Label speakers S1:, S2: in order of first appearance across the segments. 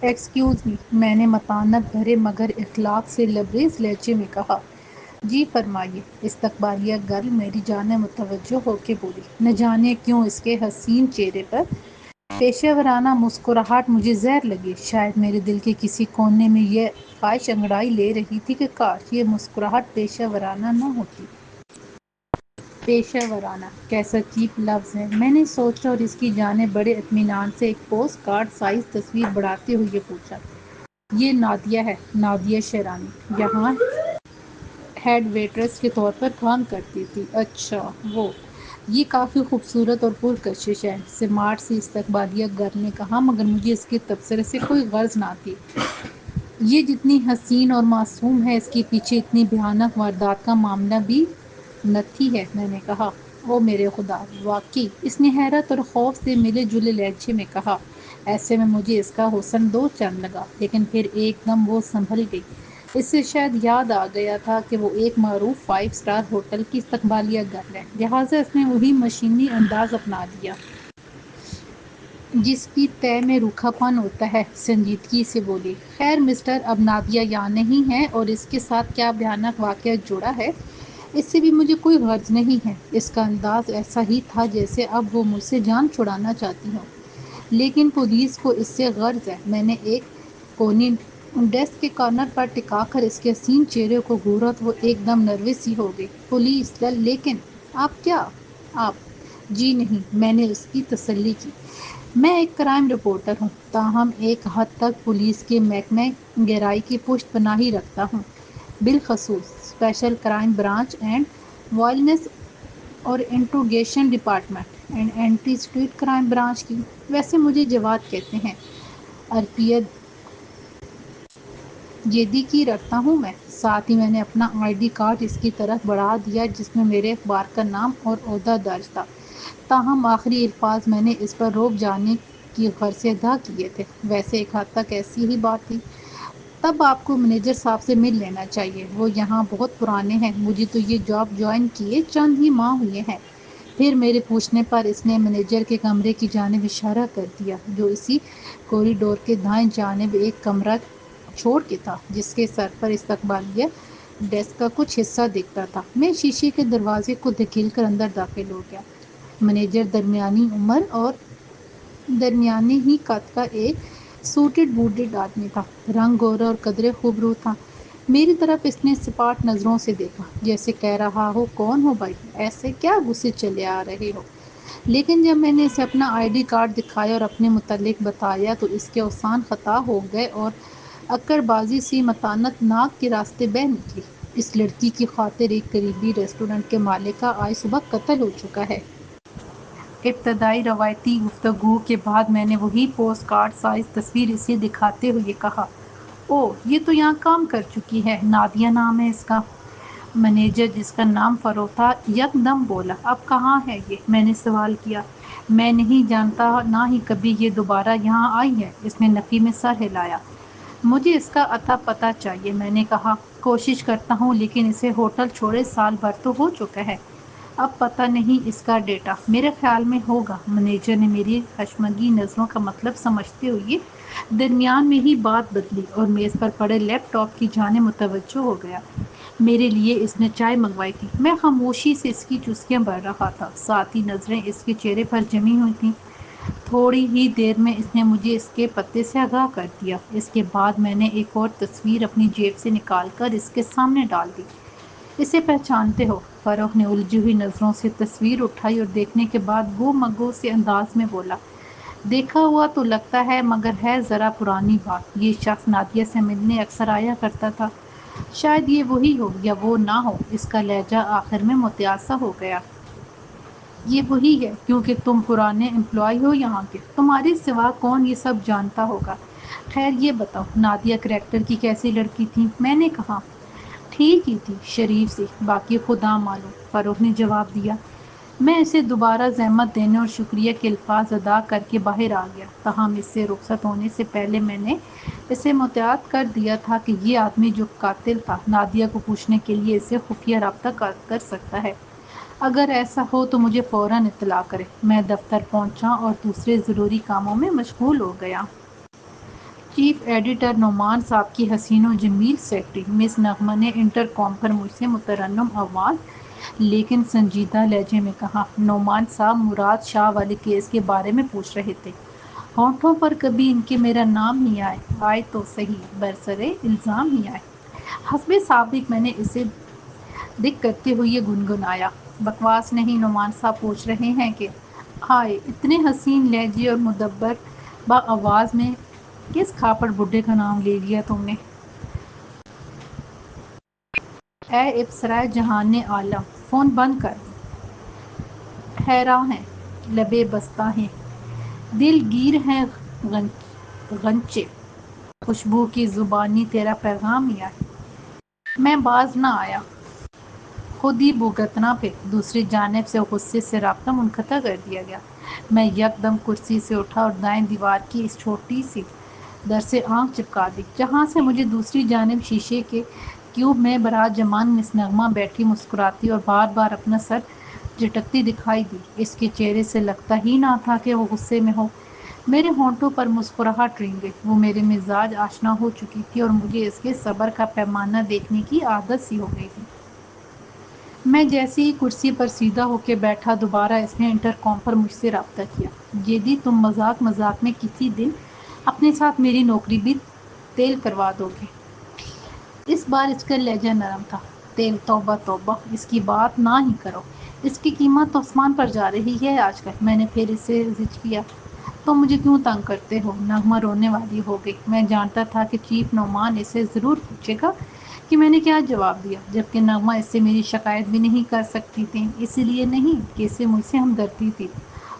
S1: Excuse me, میں نے متانت بھرے مگر اخلاق سے لبریز لہجے میں کہا۔ جی فرمائیے۔ استقبالیہ گرل میری جانب متوجہ ہو کے بولی۔ نہ جانے کیوں اس کے حسین چہرے پر پیشہ ورانہ مسکراہٹ مجھے زہر لگی۔ شاید میرے دل کے کسی کونے میں یہ خواہش انگڑائی لے رہی تھی کہ کاش یہ مسکراہٹ پیشہ ورانہ نہ ہوتی۔ پیشہ ورانہ کیسا چیپ لفظ ہے، میں نے سوچا اور اس کی جانب بڑے اطمینان سے ایک پوسٹ کارڈ سائز تصویر بڑھاتے ہوئے پوچھا۔ یہ نادیہ ہے، نادیہ شیرانی، یہاں ہیڈ ویٹرس کے طور پر کام کرتی تھی۔ اچھا وہ، یہ کافی خوبصورت اور پرکشش ہے، سمارٹ سی استقبالیہ گرل نے کہا، مگر مجھے اس کے تبصرے سے کوئی غرض نہ تھی۔ یہ جتنی حسین اور معصوم ہے، اس کے پیچھے اتنی بھیانک واردات کا معاملہ بھی نتھی ہے، میں نے کہا۔ او میرے خدا، واقعی؟ اس نے حیرت اور خوف سے ملے جلے لہجے میں کہا۔ ایسے میں مجھے اس کا حسن دو چند لگا، لیکن پھر ایک دم وہ سنبھل گئی۔ اسے شاید یاد آ گیا تھا کہ وہ ایک معروف 5 اسٹار ہوٹل کی استقبالیہ گرل ہے، لہٰذا اس نے وہی مشینی انداز اپنا لیا جس کی طے میں روکھا پن ہوتا ہے۔ سنجیدگی سے بولی، خیر مسٹر، اب نادیہ یہاں نہیں ہے اور اس کے ساتھ کیا بھیانک واقعہ جڑا ہے، اس سے بھی مجھے کوئی غرض نہیں ہے۔ اس کا انداز ایسا ہی تھا جیسے اب وہ مجھ سے جان چھڑانا چاہتی ہو، لیکن پولیس کو اس سے غرض ہے۔ میں نے ایک کونی ڈیسک کے کارنر پر ٹکا کر اس کے حسین چہرے کو گھورا تو وہ ایک دم نروس سی ہو گئی۔ پولیس لیکن آپ کیا؟ آپ؟ جی نہیں، میں نے اس کی تسلی کی۔ میں ایک کرائم رپورٹر ہوں، تاہم ایک حد تک پولیس کے محکمہ گہرائی کی پشت پناہی رکھتا ہوں، بالخصوص special crime branch and violence اور interrogation department and anti street crime branch کی۔ ویسے مجھے جواد کہتے ہیں، ارپیت جیدی کی رکھتا ہوں میں۔ ساتھ ہی میں نے اپنا ID کارڈ اس کی طرف بڑھا دیا جس میں میرے اخبار کا نام اور عہدہ درج تھا، تاہم آخری الفاظ میں نے اس پر روک جانے کی غرض سے ادا کیے تھے۔ ویسے ایک حد تک ایسی ہی بات تھی۔ تب آپ کو مینیجر صاحب سے مل لینا چاہیے، وہ یہاں بہت پرانے ہیں، مجھے تو یہ جاب جوائن کیے چند ہی ماہ ہوئے ہیں۔ پھر میرے پوچھنے پر اس نے مینیجر کے کمرے کی جانب اشارہ کر دیا، جو اسی کوریڈور کے دائیں جانب ایک کمرہ چھوڑ کے تھا، جس کے سر پر استقبالیہ ڈیسک کا کچھ حصہ دکھتا تھا۔ میں شیشے کے دروازے کو دھکیل کر اندر داخل ہو گیا۔ مینیجر درمیانی عمر اور درمیانے ہی قد کا ایک سوٹڈ بوٹڈ آدمی تھا، رنگ گورا اور قدرے خوبرو تھا۔ میری طرف اس نے سپاٹ نظروں سے دیکھا، جیسے کہہ رہا ہو، کون ہو بھائی، ایسے کیا غصے چلے آ رہے ہو؟ لیکن جب میں نے اسے اپنا ID کارڈ دکھایا اور اپنے متعلق بتایا تو اس کے اوسان خطا ہو گئے اور اکڑ بازی سی متانت ناک کے راستے بہہ نکلی۔ اس لڑکی کی خاطر ایک قریبی ریسٹورنٹ کے مالک کا آج صبح قتل ہو چکا ہے۔ ابتدائی روایتی گفتگو کے بعد میں نے وہی پوسٹ کارڈ سائز تصویر اسے دکھاتے ہوئے کہا، اوہ یہ تو یہاں کام کر چکی ہے، نادیہ نام ہے اس کا۔ مینیجر، جس کا نام فروغ تھا، یک دم بولا، اب کہاں ہے یہ؟ میں نے سوال کیا۔ میں نہیں جانتا، نہ ہی کبھی یہ دوبارہ یہاں آئی ہے، اس نے نفی میں سر ہلایا۔ مجھے اس کا اتا پتہ چاہیے، میں نے کہا۔ کوشش کرتا ہوں، لیکن اسے ہوٹل چھوڑے سال بھر تو ہو چکا ہے، اب پتہ نہیں اس کا ڈیٹا۔ میرے خیال میں ہوگا۔ مینیجر نے میری خشمگین نظروں کا مطلب سمجھتے ہوئے درمیان میں ہی بات بدلی اور میز پر پڑے لیپ ٹاپ کی جانب متوجہ ہو گیا۔ میرے لیے اس نے چائے منگوائی تھی۔ میں خاموشی سے اس کی چسکیاں بھر رہا تھا، ساتھ ہی نظریں اس کے چہرے پر جمی ہوئی تھیں۔ تھوڑی ہی دیر میں اس نے مجھے اس کے پتے سے آگاہ کر دیا۔ اس کے بعد میں نے ایک اور تصویر اپنی جیب سے نکال کر اس کے سامنے ڈال دی۔ اسے پہچانتے ہو؟ فروغ نے الجھی ہوئی نظروں سے تصویر اٹھائی اور دیکھنے کے بعد گو مگو سے انداز میں بولا، دیکھا ہوا تو لگتا ہے، مگر ہے ذرا پرانی بات۔ یہ شخص نادیہ سے ملنے اکثر آیا کرتا تھا، شاید یہ وہی ہو یا وہ نہ ہو۔ اس کا لہجہ آخر میں متاثر ہو گیا۔ یہ وہی ہے، کیونکہ تم پرانے امپلائی ہو یہاں کے، تمہارے سوا کون یہ سب جانتا ہوگا۔ خیر یہ بتاؤ، نادیہ کریکٹر کی کیسی لڑکی تھی؟ میں نے کہا۔ ٹھیک ہی تھی، شریف سی، باقی خدا معلوم، فروغ نے جواب دیا۔ میں اسے دوبارہ زحمت دینے اور شکریہ کے الفاظ ادا کر کے باہر آ گیا، تاہم اس سے رخصت ہونے سے پہلے میں نے اسے مطلع کر دیا تھا کہ یہ آدمی جو قاتل تھا، نادیہ کو پوچھنے کے لیے اسے خفیہ رابطہ کر سکتا ہے۔ اگر ایسا ہو تو مجھے فوراً اطلاع کرے۔ میں دفتر پہنچا اور دوسرے ضروری کاموں میں مشغول ہو گیا۔ چیف ایڈیٹر نعمان صاحب کی حسین و جمیل سیکرٹری مس نغمہ نے انٹر کام پر مجھ سے مترنم آواز لیکن سنجیدہ لہجے میں کہا، نعمان صاحب مراد شاہ والے کیس کے بارے میں پوچھ رہے تھے۔ ہونٹوں پر کبھی ان کے میرا نام ہی آئے تو صحیح، برسرِ الزام ہی آئے۔ حسب سابق میں نے اسے دکھ کرتے ہوئے گنگنایا، بکواس نہیں، نعمان صاحب پوچھ رہے ہیں کہ ہائے، اتنے حسین لہجے اور مدبر با آواز میں کس کھاپڑ بڈھے کا نام لے لیا تم نے؟ اے افسرائے جہان عالم، فون بند کر۔ حیراں ہیں، لبیں بستہ ہیں، دل گیر ہیں غنچے، خوشبو کی زبانی تیرا پیغام ہی آئے۔ میں باز نہ آیا۔ خود ہی بھگتنا پہ دوسری جانب سے غصے سے رابطہ منقطع کر دیا گیا۔ میں یکدم کرسی سے اٹھا اور دائیں دیوار کی اس چھوٹی سی در سے آنکھ چپکا دی جہاں سے مجھے دوسری جانب شیشے کے کیوب میں براجمان مس نغمہ بیٹھی مسکراتی اور بار بار اپنا سر جھٹکتی دکھائی دی۔ اس کے چہرے سے لگتا ہی نہ تھا کہ وہ غصے میں ہو۔ میرے ہونٹوں پر مسکراہٹ رنگ گئی، وہ میرے مزاج آشنا ہو چکی تھی اور مجھے اس کے صبر کا پیمانہ دیکھنے کی عادت سی ہو گئی تھی۔ میں جیسے ہی کرسی پر سیدھا ہو کے بیٹھا، دوبارہ اس نے انٹر کام پر مجھ سے رابطہ کیا۔ جیدی، تم مذاق مذاق میں کسی دن اپنے ساتھ میری نوکری بھی تیل کروا دو گے۔ اس بار اس کا لہجہ نرم تھا۔ تیل؟ توبہ توبہ، اس کی بات نہ ہی کرو، اس کی قیمت تو آسمان پر جا رہی ہے آج کل۔ میں نے پھر اسے زج کیا، تم مجھے کیوں تنگ کرتے ہو؟ نغمہ رونے والی ہو گئی۔ میں جانتا تھا کہ چیف نعمان اسے ضرور پوچھے گا کہ میں نے کیا جواب دیا، جبکہ نغمہ اس سے میری شکایت بھی نہیں کر سکتی تھی، اس لیے نہیں کہ اسے مجھ سے ہمدردی تھی،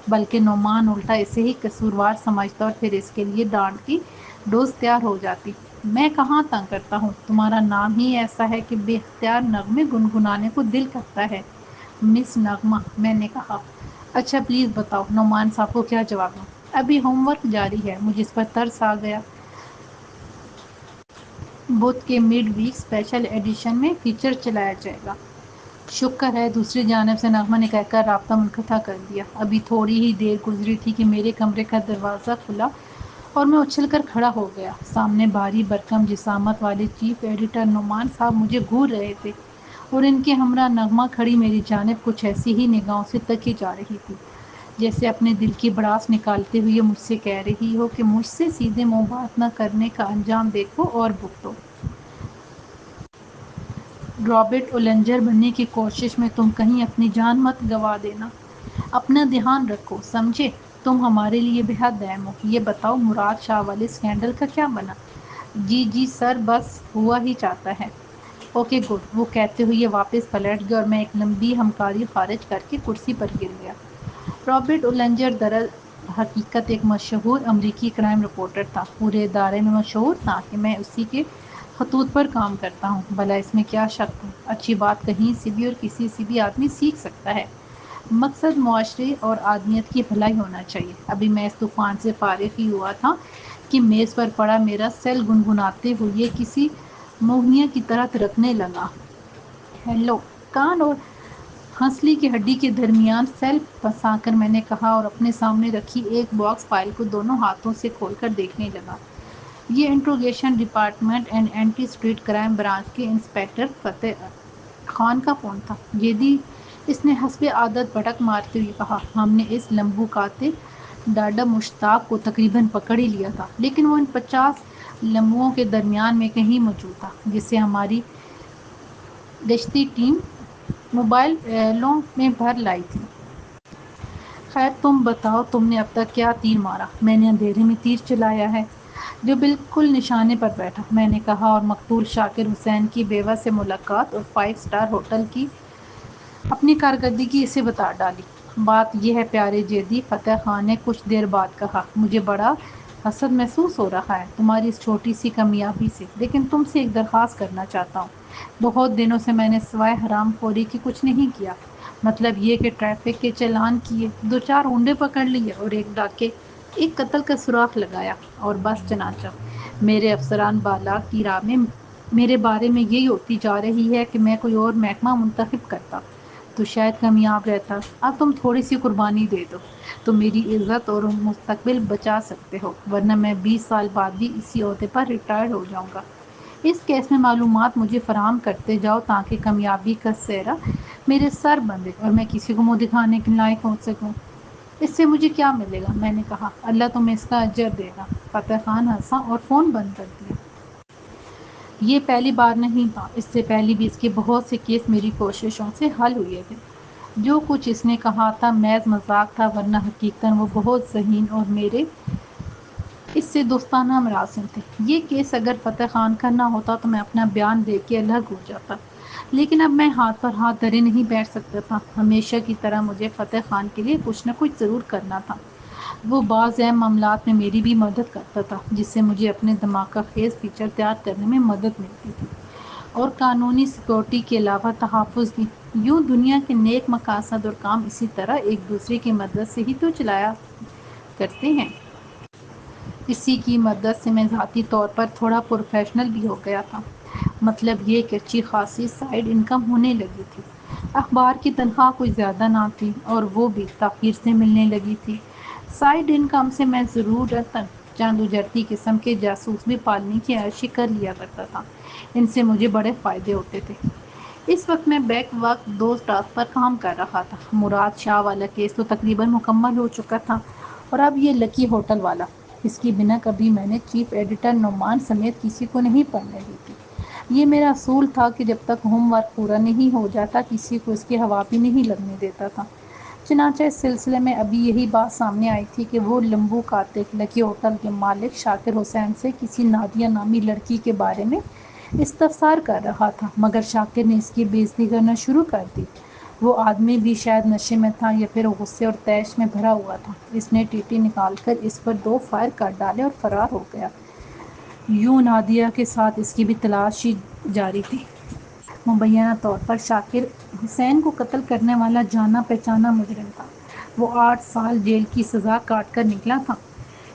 S1: بلکہ نعمان الٹا اسے ہی قصوروار سمجھتا اور پھر اس کے لیے ڈانٹ کی ڈوز تیار ہو جاتی۔ میں کہاں تنگ کرتا ہوں، تمہارا نام ہی ایسا ہے کہ بے اختیار نغمے گنگنانے کو دل کرتا ہے۔ مس نغمہ، میں نے کہا۔ اچھا پلیز بتاؤ، نعمان صاحب کو کیا جواب دوں؟ ابھی ہوم ورک جاری ہے۔ مجھے اس پر ترس آ گیا۔ بدھ کے مڈ ویک اسپیشل ایڈیشن میں فیچر چلایا جائے گا۔ شکر ہے، دوسری جانب سے نغمہ نے کہہ کر رابطہ منقطع کر دیا۔ ابھی تھوڑی ہی دیر گزری تھی کہ میرے کمرے کا دروازہ کھلا اور میں اچھل کر کھڑا ہو گیا۔ سامنے بھاری بھرکم جسامت والے چیف ایڈیٹر نعمان صاحب مجھے گھور رہے تھے اور ان کے ہمراہ نغمہ کھڑی میری جانب کچھ ایسی ہی نگاہوں سے تکی جا رہی تھی جیسے اپنے دل کی بڑاس نکالتے ہوئے مجھ سے کہہ رہی ہو کہ مجھ سے سیدھے منہ بات نہ کرنے کا انجام دیکھو اور بھگتو۔ رابرٹ اولنجر بننے کی کوشش میں تم کہیں اپنی جان مت گنوا دینا۔ اپنا دھیان رکھو، سمجھے؟ تم ہمارے لیے بے حد اہم ہو۔ یہ بتاؤ، مراد شاہ والے اسکینڈل کا کیا بنا؟ جی سر، بس ہوا ہی چاہتا ہے۔ اوکے گڈ، وہ کہتے ہوئے واپس پلٹ گیا اور میں ایک لمبی ہمکاری خارج کر کے کرسی پر گر گیا۔ رابرٹ اولنجر در حقیقت ایک مشہور امریکی کرائم رپورٹر تھا۔ پورے ادارے میں مشہور تھا کہ میں اسی کے خطوط پر کام کرتا ہوں۔ بھلا اس میں کیا شک ہے؟ اچھی بات کہیں سے بھی اور کسی سے بھی آدمی سیکھ سکتا ہے۔ مقصد معاشرے اور آدمیت کی بھلائی ہونا چاہیے۔ ابھی میں اس طوفان سے فارغ ہی ہوا تھا کہ میز پر پڑا میرا سیل گنگناتے ہوئے کسی موہنیے کی طرح تڑپنے لگا۔ ہیلو! کان اور ہنسلی کی ہڈی کے درمیان سیل پھنسا کر میں نے کہا اور اپنے سامنے رکھی ایک باکس فائل کو دونوں ہاتھوں سے کھول کر دیکھنے لگا۔ یہ interrogation department and anti street crime branch کے انسپکٹر فتح خان کا فون تھا۔ جیدی، اس نے حسب عادت بھڑک مارتے ہوئے کہا، ہم نے اس لمبو قاتل ڈاڈا مشتاق کو تقریباً پکڑ ہی لیا تھا، لیکن وہ ان 50 لمبوؤں کے درمیان میں کہیں موجود تھا جسے ہماری گشتی ٹیم موبائلوں میں بھر لائی تھی۔ خیر تم بتاؤ، تم نے اب تک کیا تیر مارا؟ میں نے اندھیرے میں تیر چلایا ہے جو بالکل نشانے پر بیٹھا، میں نے کہا اور مقتول شاکر حسین کی بیوہ سے ملاقات اور 5 اسٹار ہوٹل کی اپنی کارکردگی اسے بتا ڈالی۔ بات یہ ہے پیارے جیدی، فتح خان نے کچھ دیر بعد کہا، مجھے بڑا حسد محسوس ہو رہا ہے تمہاری اس چھوٹی سی کامیابی سے، لیکن تم سے ایک درخواست کرنا چاہتا ہوں۔ بہت دنوں سے میں نے سوائے حرام خوری کے کچھ نہیں کیا، مطلب یہ کہ ٹریفک کے چالان کیے، 2-4 ہونڈے پکڑ لیے اور ایک ڈاکے، ایک قتل کا سراغ لگایا اور بس۔ چنانچہ میرے افسران بالا کی رائے میرے بارے میں یہی ہوتی جا رہی ہے کہ میں کوئی اور محکمہ منتخب کرتا تو شاید کامیاب رہتا۔ اب تم تھوڑی سی قربانی دے دو تو میری عزت اور مستقبل بچا سکتے ہو، ورنہ میں 20 سال بعد بھی اسی عہدے پر ریٹائر ہو جاؤں گا۔ اس کیس میں معلومات مجھے فراہم کرتے جاؤ تاکہ کامیابی کا سہرا میرے سر بندھے اور میں کسی کو منہ دکھانے کے لائق ہو سکوں۔ اس سے مجھے کیا ملے گا؟ میں نے کہا۔ اللہ تمہیں اس کا اجر دے گا۔ فتح خان ہنسا اور فون بند کر دیا۔ یہ پہلی بار نہیں تھا، اس سے پہلے بھی اس کے بہت سے کیس میری کوششوں سے حل ہوئے تھے۔ جو کچھ اس نے کہا تھا محض مذاق تھا، ورنہ حقیقتاً وہ بہت ذہین اور میرے اس سے دوستانہ مراسم تھے۔ یہ کیس اگر فتح خان کا نہ ہوتا تو میں اپنا بیان دے کے الگ ہو جاتا، لیکن اب میں ہاتھ پر ہاتھ دھرے نہیں بیٹھ سکتا تھا۔ ہمیشہ کی طرح مجھے فتح خان کے لیے کچھ نہ کچھ ضرور کرنا تھا۔ وہ بعض اہم معاملات میں میری بھی مدد کرتا تھا، جس سے مجھے اپنے دماغ کا خیز فیچر تیار کرنے میں مدد ملتی تھی، اور قانونی سیکورٹی کے علاوہ تحفظ بھی۔ یوں دنیا کے نیک مقاصد اور کام اسی طرح ایک دوسرے کی مدد سے ہی تو چلایا کرتے ہیں۔ اسی کی مدد سے میں ذاتی طور پر تھوڑا پروفیشنل بھی ہو گیا تھا، مطلب یہ کہ اچھی خاصی سائیڈ انکم ہونے لگی تھی۔ اخبار کی تنخواہ کوئی زیادہ نہ تھی، اور وہ بھی تاخیر سے ملنے لگی تھی۔ سائیڈ انکم سے میں ضرورتاً چند اجرتی قسم کے جاسوس بھی پالنے کی عیاشی کر لیا کرتا تھا۔ ان سے مجھے بڑے فائدے ہوتے تھے۔ اس وقت میں بیک وقت 2 ٹاسک پر کام کر رہا تھا۔ مراد شاہ والا کیس تو تقریباً مکمل ہو چکا تھا، اور اب یہ لکی ہوٹل والا۔ اس کی بنا کبھی میں نے چیف ایڈیٹر نعمان سمیت کسی کو نہیں پڑھنے دی تھی۔ یہ میرا اصول تھا کہ جب تک ہوم ورک پورا نہیں ہو جاتا کسی کو اس کی ہوا بھی نہیں لگنے دیتا تھا۔ چنانچہ اس سلسلے میں ابھی یہی بات سامنے آئی تھی کہ وہ لمبو کاتق لکی ہوٹل کے مالک شاکر حسین سے کسی نادیہ نامی لڑکی کے بارے میں استفسار کر رہا تھا، مگر شاکر نے اس کی بے عزتی کرنا شروع کر دی۔ وہ آدمی بھی شاید نشے میں تھا یا پھر غصے اور طیش میں بھرا ہوا تھا۔ اس نے ٹی ٹی نکال کر اس پر 2 فائر کر ڈالے اور فرار ہو گیا۔ یوں نادیہ کے ساتھ اس کی بھی تلاشی جاری تھی۔ مبینہ طور پر شاکر حسین کو قتل کرنے والا جانا پہچانا مجرم تھا۔ وہ 8 سال جیل کی سزا کاٹ کر نکلا تھا۔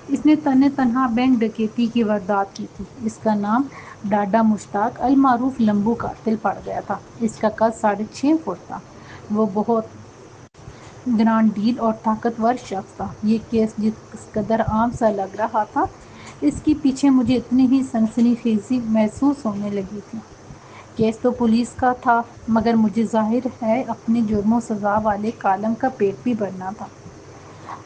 S1: اس نے تنہا بینک ڈکیتی کی واردات کی تھی۔ اس کا نام ڈاڈا مشتاق المعروف لمبو قاتل پڑ گیا تھا۔ اس کا قد 6.5 فٹ تھا۔ وہ بہت گرانڈ ڈیل اور طاقتور شخص تھا۔ یہ کیس جس قدر عام سا لگ رہا تھا، اس کے پیچھے مجھے اتنی ہی سنسنی خیزی محسوس ہونے لگی تھی۔ کیس تو پولیس کا تھا، مگر مجھے ظاہر ہے اپنے جرم و سزا والے کالم کا پیٹ بھی بھرنا تھا۔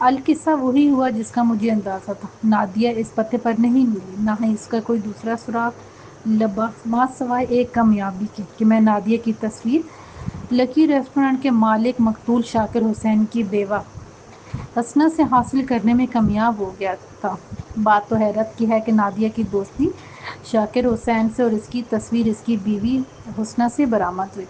S1: القصہ وہی ہوا جس کا مجھے اندازہ تھا۔ نادیہ اس پتے پر نہیں ملی، نہ ہی اس کا کوئی دوسرا سراغ لبا سوائے ایک کامیابی کے کہ میں نادیہ کی تصویر لکی ریسٹورانٹ کے مالک مقتول شاکر حسین کی بیوہ حسنہ سے حاصل کرنے میں کامیاب ہو گیا تھا۔ بات تو حیرت کی ہے کہ نادیہ کی دوستی شاکر حسین سے اور اس کی تصویر اس کی بیوی حسنہ سے برآمد ہوئی۔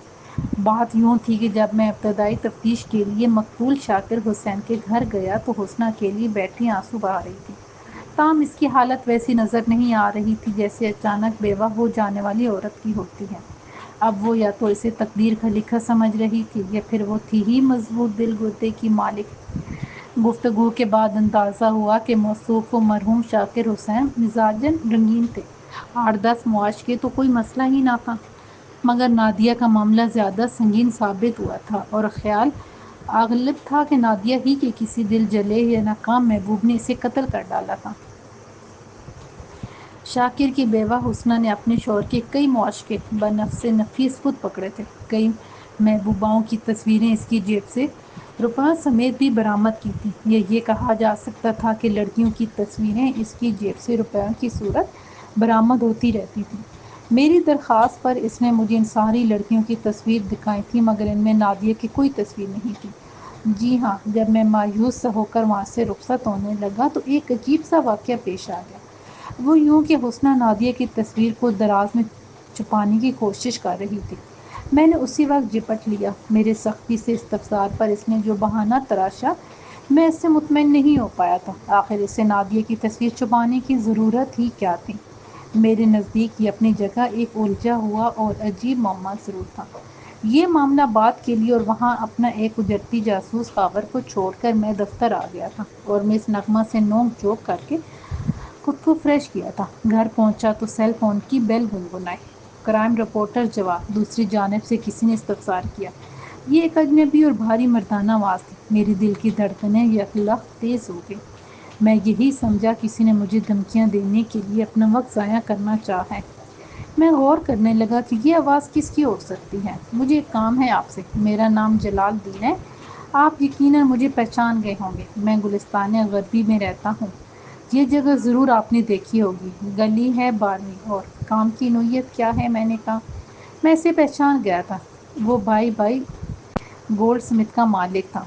S1: بات یوں تھی کہ جب میں ابتدائی تفتیش کے لیے مقتول شاکر حسین کے گھر گیا تو حسنہ اکیلی بیٹھی آنسو بہا رہی تھی۔ تاہم اس کی حالت ویسی نظر نہیں آ رہی تھی جیسے اچانک بیوہ ہو جانے والی عورت کی ہوتی ہے۔ اب وہ یا تو اسے تقدیر کا لکھا سمجھ رہی تھی یا پھر وہ تھی ہی مضبوط دل گردے کی مالک۔ گفتگو کے بعد اندازہ ہوا کہ موصوف و مرحوم شاکر حسین مزاجاً رنگین تھے۔ 8-10 معاش کے تو کوئی مسئلہ ہی نہ تھا، مگر نادیہ کا معاملہ زیادہ سنگین ثابت ہوا تھا، اور خیال غالب تھا کہ نادیہ ہی کے کسی دل جلے یا ناکام محبوب نے اسے قتل کر ڈالا تھا۔ شاکر کی بیوہ حسنہ نے اپنے شوہر کے کئی معاش کے بنفس نفیس خود پکڑے تھے۔ کئی محبوباؤں کی تصویریں اس کی جیب سے روپیوں سمیت بھی برآمد کی تھیں، یا یہ کہا جا سکتا تھا کہ لڑکیوں کی تصویریں اس کی جیب سے روپیوں کی صورت برآمد ہوتی رہتی تھیں۔ میری درخواست پر اس نے مجھے ان ساری لڑکیوں کی تصویر دکھائی تھی، مگر ان میں نادیہ کی کوئی تصویر نہیں تھی۔ جی ہاں، جب میں مایوس سا ہو کر وہاں سے رخصت ہونے لگا تو ایک عجیب سا واقعہ پیش آ گیا۔ وہ یوں کہ حسنہ نادیہ کی تصویر کو دراز میں چھپانے کی کوشش کر رہی تھی۔ میں نے اسی وقت جھپٹ لیا۔ میرے سختی سے استفسار پر اس نے جو بہانہ تراشا، میں اس سے مطمئن نہیں ہو پایا تھا۔ آخر اسے نادیہ کی تصویر چھپانے کی ضرورت ہی کیا تھی؟ میرے نزدیک یہ اپنی جگہ ایک الجھا ہوا اور عجیب معمہ ضرور تھا۔ یہ معاملہ بات کے لیے اور وہاں اپنا ایک اجرتی جاسوس خاور کو چھوڑ کر میں دفتر آ گیا تھا، اور میں اس نغمہ سے نونک جھونک کر کے خود کو فریش کیا تھا۔ گھر پہنچا تو سیل فون کی بیل گنگنائی۔ کرائم رپورٹر جواب۔ دوسری جانب سے کسی نے استفسار کیا۔ یہ ایک اجنبی اور بھاری مردانہ آواز تھی۔ میری دل کی دھڑکنیں یکلخت تیز ہو گئی۔ میں یہی سمجھا کسی نے مجھے دھمکیاں دینے کے لیے اپنا وقت ضائع کرنا چاہا ہے۔ میں غور کرنے لگا کہ یہ آواز کس کی ہو سکتی ہے۔ مجھے ایک کام ہے آپ سے۔ میرا نام جلال الدین ہے۔ آپ یقیناً مجھے پہچان گئے ہوں گے۔ میں گلستان غربی میں رہتا ہوں۔ یہ جگہ ضرور آپ نے دیکھی ہوگی۔ گلی ہے 12ویں اور کام کی نوعیت کیا ہے؟ میں نے کہا۔ میں اسے پہچان گیا تھا۔ وہ بائی گولڈ سمتھ کا مالک تھا۔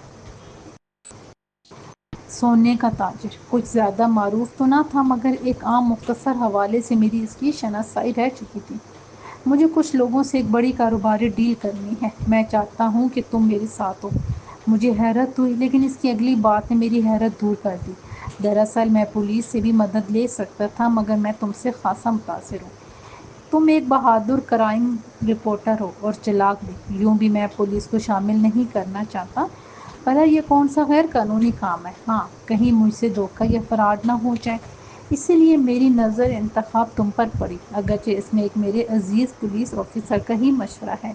S1: سونے کا تاجر۔ کچھ زیادہ معروف تو نہ تھا مگر ایک عام مختصر حوالے سے میری اس کی شناسائی رہ چکی تھی۔ مجھے کچھ لوگوں سے ایک بڑی کاروباری ڈیل کرنی ہے۔ میں چاہتا ہوں کہ تم میرے ساتھ ہو۔ مجھے حیرت ہوئی لیکن اس کی اگلی بات نے میری حیرت دور کر دی۔ دراصل میں پولیس سے بھی مدد لے سکتا تھا مگر میں تم سے خاصا متاثر ہوں۔ تم ایک بہادر کرائم رپورٹر ہو اور چلاک بھی۔ یوں بھی میں پولیس کو شامل نہیں کرنا چاہتا۔ بھلا یہ کون سا غیر قانونی کام ہے؟ ہاں، کہیں مجھ سے دھوکہ یا فراڈ نہ ہو جائے۔ اسی لیے میری نظر انتخاب تم پر پڑی، اگرچہ اس میں ایک میرے عزیز پولیس آفیسر کا ہی مشورہ ہے،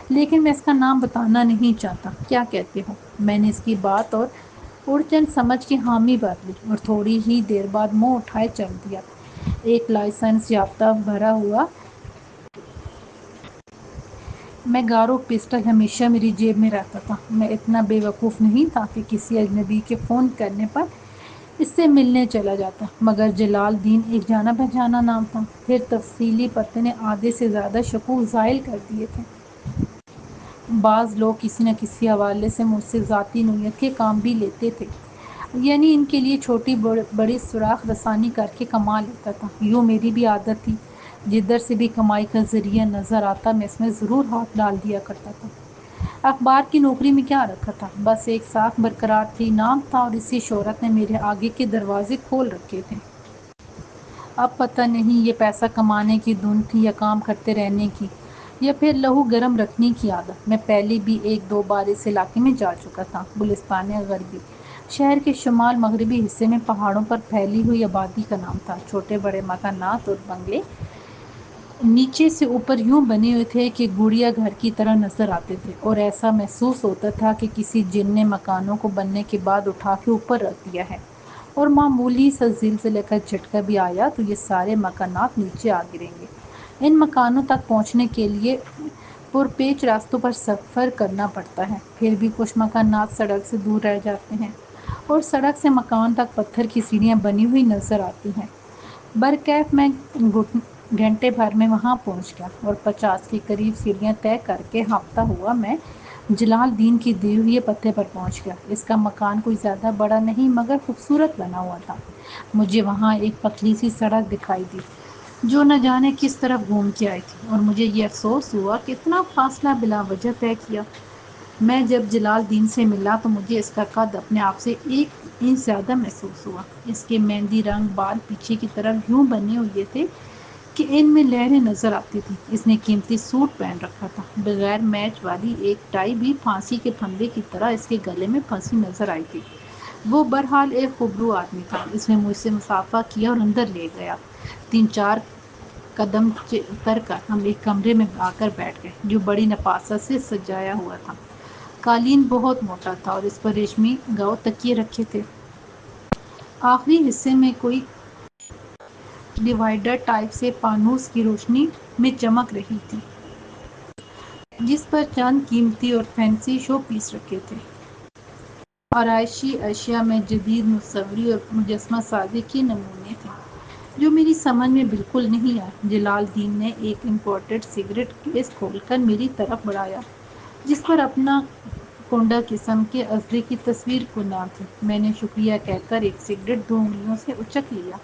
S1: لیکن میں اس کا نام بتانا نہیں چاہتا۔ کیا کہتے ہو؟ میں نے اس کی بات اور اڑچن سمجھ کے حامی بھر لی اور تھوڑی ہی دیر بعد منہ اٹھائے چل دیا۔ ایک لائسنس یافتہ بھرا ہوا میگارو پسٹل ہمیشہ میری جیب میں رہتا تھا۔ میں اتنا بے وقوف نہیں تھا کہ کسی اجنبی کے فون کرنے پر اس سے ملنے چلا جاتا، مگر جلال الدین ایک جانا پہچانا نام تھا۔ پھر تفصیلی پتے نے آدھے سے زیادہ شکوک زائل کر دیے تھے۔ بعض لوگ کسی نہ کسی حوالے سے مجھ سے ذاتی نوعیت کے کام بھی لیتے تھے، یعنی ان کے لیے چھوٹی بڑی سراغ رسانی کر کے کما لیتا تھا۔ یوں میری بھی عادت تھی، جدھر سے بھی کمائی کا ذریعہ نظر آتا میں اس میں ضرور ہاتھ ڈال دیا کرتا تھا۔ اخبار کی نوکری میں کیا رکھا تھا؟ بس ایک ساکھ برقرار تھی، نام تھا، اور اسی شہرت نے میرے آگے کے دروازے کھول رکھے تھے۔ اب پتہ نہیں یہ پیسہ کمانے کی دھن تھی یا کام کرتے رہنے کی، یا پھر لہو گرم رکھنے کی عادت۔ میں پہلے بھی ایک دو بار اس علاقے میں جا چکا تھا۔ گلستان غربی شہر کے شمال مغربی حصے میں پہاڑوں پر پھیلی ہوئی آبادی کا نام تھا۔ چھوٹے بڑے مکانات اور بنگلے نیچے سے اوپر یوں بنے ہوئے تھے کہ گڑیا گھر کی طرح نظر آتے تھے، اور ایسا محسوس ہوتا تھا کہ کسی جن نے مکانوں کو بننے کے بعد اٹھا کے اوپر رکھ دیا ہے، اور معمولی سا زلزلے کا جھٹکا بھی آیا تو یہ سارے مکانات نیچے آ گریں گے۔ ان مکانوں تک پہنچنے کے لیے پرپیچ راستوں پر سفر کرنا پڑتا ہے۔ پھر بھی کچھ مکانات سڑک سے دور رہ جاتے ہیں اور سڑک سے مکان تک پتھر کی سیڑھیاں بنی ہوئی نظر آتی ہیں۔ برکیف میں گھنٹے بھر میں وہاں پہنچ گیا اور 50 کے قریب سیڑھیاں طے کر کے ہانپتا ہوا میں جلال الدین کے دیے ہوئے پتے پر پہنچ گیا۔ اس کا مکان کوئی زیادہ بڑا نہیں مگر خوبصورت بنا ہوا تھا۔ مجھے وہاں ایک پتلی سی سڑک دکھائی دی جو نہ جانے کس طرف گھوم کے آئی تھی، اور مجھے یہ افسوس ہوا کہ اتنا فاصلہ بلا وجہ طے کیا۔ میں جب جلال الدین سے ملا تو مجھے اس کا قد اپنے آپ سے 1 انچ زیادہ محسوس ہوا۔ اس کے مہندی رنگ بال پیچھے کی طرف یوں بنے ہوئے تھے کہ ان میں لہریں نظر آتی تھیں۔ اس نے قیمتی سوٹ پہن رکھا تھا۔ بغیر میچ والی ایک ٹائی بھی پھانسی کے پھندے کی طرح اس کے گلے میں پھنسی نظر آئی تھی۔ وہ بہرحال ایک خوبرو آدمی تھا۔ اس نے مجھ سے مصافحہ کیا اور اندر لے گیا۔ 3-4 قدم اتر کر ہم ایک کمرے میں آ کر بیٹھ گئے جو بڑی نفاست سے سجایا ہوا تھا۔ قالین بہت موٹا تھا اور اس پر ریشمی گاؤ تکیے رکھے تھے۔ آخری حصے میں کوئی ڈیوائڈر ٹائپ سے فانوس کی روشنی میں چمک رہی تھی جس پر چند قیمتی اور فینسی شو پیس رکھے تھے۔ آرائشی اشیاء میں جدید مصوری اور مجسمہ سازی کے نمونے تھے جو میری سمجھ میں بالکل نہیں آئے۔ جلال الدین نے ایک امپورٹڈ سگریٹ کیس کھول کر میری طرف بڑھایا جس پر اپنا کونڈا قسم کے عضلے کی تصویر کناں تھی۔ میں نے شکریہ کہہ کر ایک سگریٹ 2 انگلیوں سے اچک لیا۔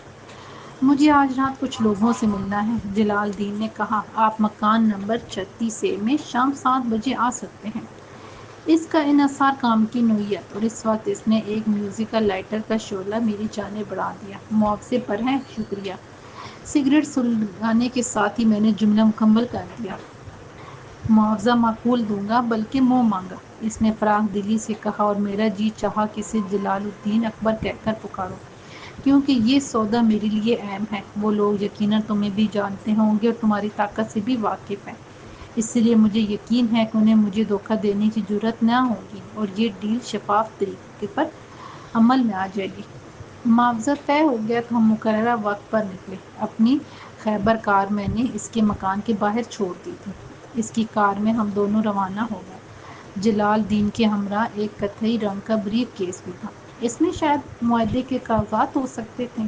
S1: مجھے آج رات کچھ لوگوں سے ملنا ہے، جلال الدین نے کہا۔ آپ مکان نمبر 36A میں شام 7 بجے آ سکتے ہیں۔ اس کا انحصار کام کی نوعیت، اور اس وقت اس نے ایک میوزیکل لائٹر کا شعلہ میری جانب بڑھا دیا۔ معاوضے پر ہیں؟ شکریہ۔ سگریٹ سلگانے کے ساتھ ہی میں نے جملہ مکمل کر دیا۔ معاوضہ معقول دوں گا بلکہ منہ مانگا، اس نے فراخ دلی سے کہا، اور میرا جی چاہا کہ اسے جلال الدین اکبر کہہ کر پکاروں کیونکہ یہ سودا میرے لیے اہم ہے۔ وہ لوگ یقیناً تمہیں بھی جانتے ہوں گے اور تمہاری طاقت سے بھی واقف ہیں۔ اس لیے مجھے یقین ہے کہ انہیں مجھے دھوکہ دینے کی جرات نہ ہوگی اور یہ ڈیل شفاف طریقے پر عمل میں آ جائے گی۔ معاوضہ طے ہو گیا تو ہم مقررہ وقت پر نکلے۔ اپنی خیبر کار میں نے اس کے مکان کے باہر چھوڑ دی تھی۔ اس کی کار میں ہم دونوں روانہ ہو گئے۔ جلال الدین کے ہمراہ ایک قطعی رنگ کا بریف کیس بھی تھا۔ اس میں شاید معاہدے کے کاغذات ہو سکتے تھے،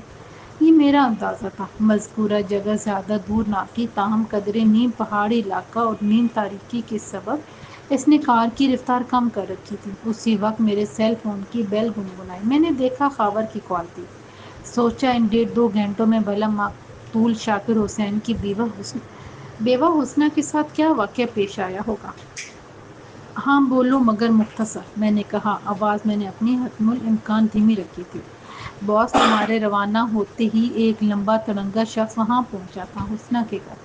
S1: یہ میرا اندازہ تھا۔ مذکورہ جگہ زیادہ دور نہ تھی، تاہم قدرے نیم پہاڑی علاقہ اور نیم تاریکی کے سبب اس نے کار کی رفتار کم کر رکھی تھی۔ اسی وقت میرے سیل فون کی بیل گنگنائی۔ میں نے دیکھا خاور کی کال تھی۔ سوچا ان 1.5-2 گھنٹوں میں بھلا مقتول شاکر حسین کی بیوہ حسنہ کے ساتھ کیا واقعہ پیش آیا ہوگا۔ ہاں بولو مگر مختصر، میں نے کہا۔ آواز میں نے اپنی حتم الامکان دھیمی رکھی تھی۔ باس، ہمارے روانہ ہوتے ہی ایک لمبا تڑنگا شخص وہاں پہنچا تھا، حسنہ کے گھر،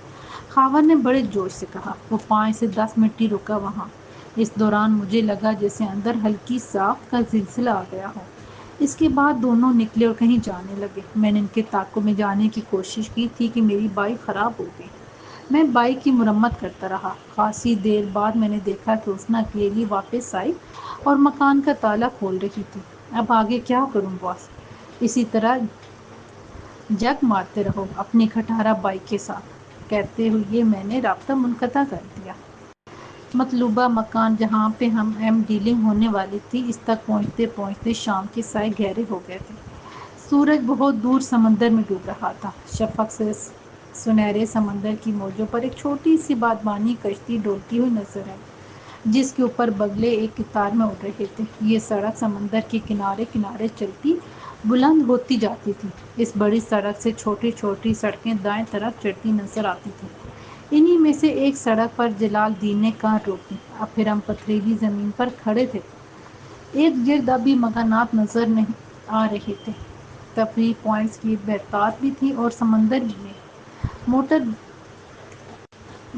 S1: خاور نے بڑے جوش سے کہا۔ وہ 5 سے 10 منٹ ہی رکا وہاں۔ اس دوران مجھے لگا جیسے اندر ہلکی ساخت کا زلزلہ آ گیا ہو۔ اس کے بعد دونوں نکلے اور کہیں جانے لگے۔ میں نے ان کے تعاقب میں جانے کی کوشش کی تھی کہ میری بائک خراب ہو گئی۔ میں بائک کی مرمت کرتا رہا۔ خاصی دیر بعد میں نے دیکھا کہ حسنہ اکیلی واپس آئی اور مکان کا تالا کھول رہی تھی۔ اب آگے کیا کروں باس؟ اسی طرح جگ مارتے رہو اپنی کھٹارہ بائک کے ساتھ، کہتے ہوئے میں نے رابطہ منقطع کر دیا۔ مطلوبہ مکان جہاں پہ ہم ڈیلنگ ہونے والی تھی، اس تک پہنچتے پہنچتے شام کے سائے گہرے ہو گئے تھے۔ سورج بہت دور سمندر میں ڈوب رہا تھا۔ شفق سے سنہرے سمندر کی موجوں پر ایک چھوٹی سی بادبانی کشتی ڈولتی ہوئی نظر آئی، جس کے اوپر بگلے ایک قطار میں اڑ رہے تھے۔ یہ سڑک سمندر کے کنارے کنارے چلتی بلند ہوتی جاتی تھی۔ اس بڑی سڑک سے چھوٹی چھوٹی سڑکیں دائیں طرف چڑھتی نظر آتی تھیں۔ انہی میں سے ایک سڑک پر جلال الدین نے کار روکی۔ اب پھر ہم پتھریلی زمین پر کھڑے تھے۔ ارد گرد ابھی مکانات نظر نہیں آ رہے تھے۔ تفریح پوائنٹس کی بہتات بھی تھی اور سمندر میں موٹر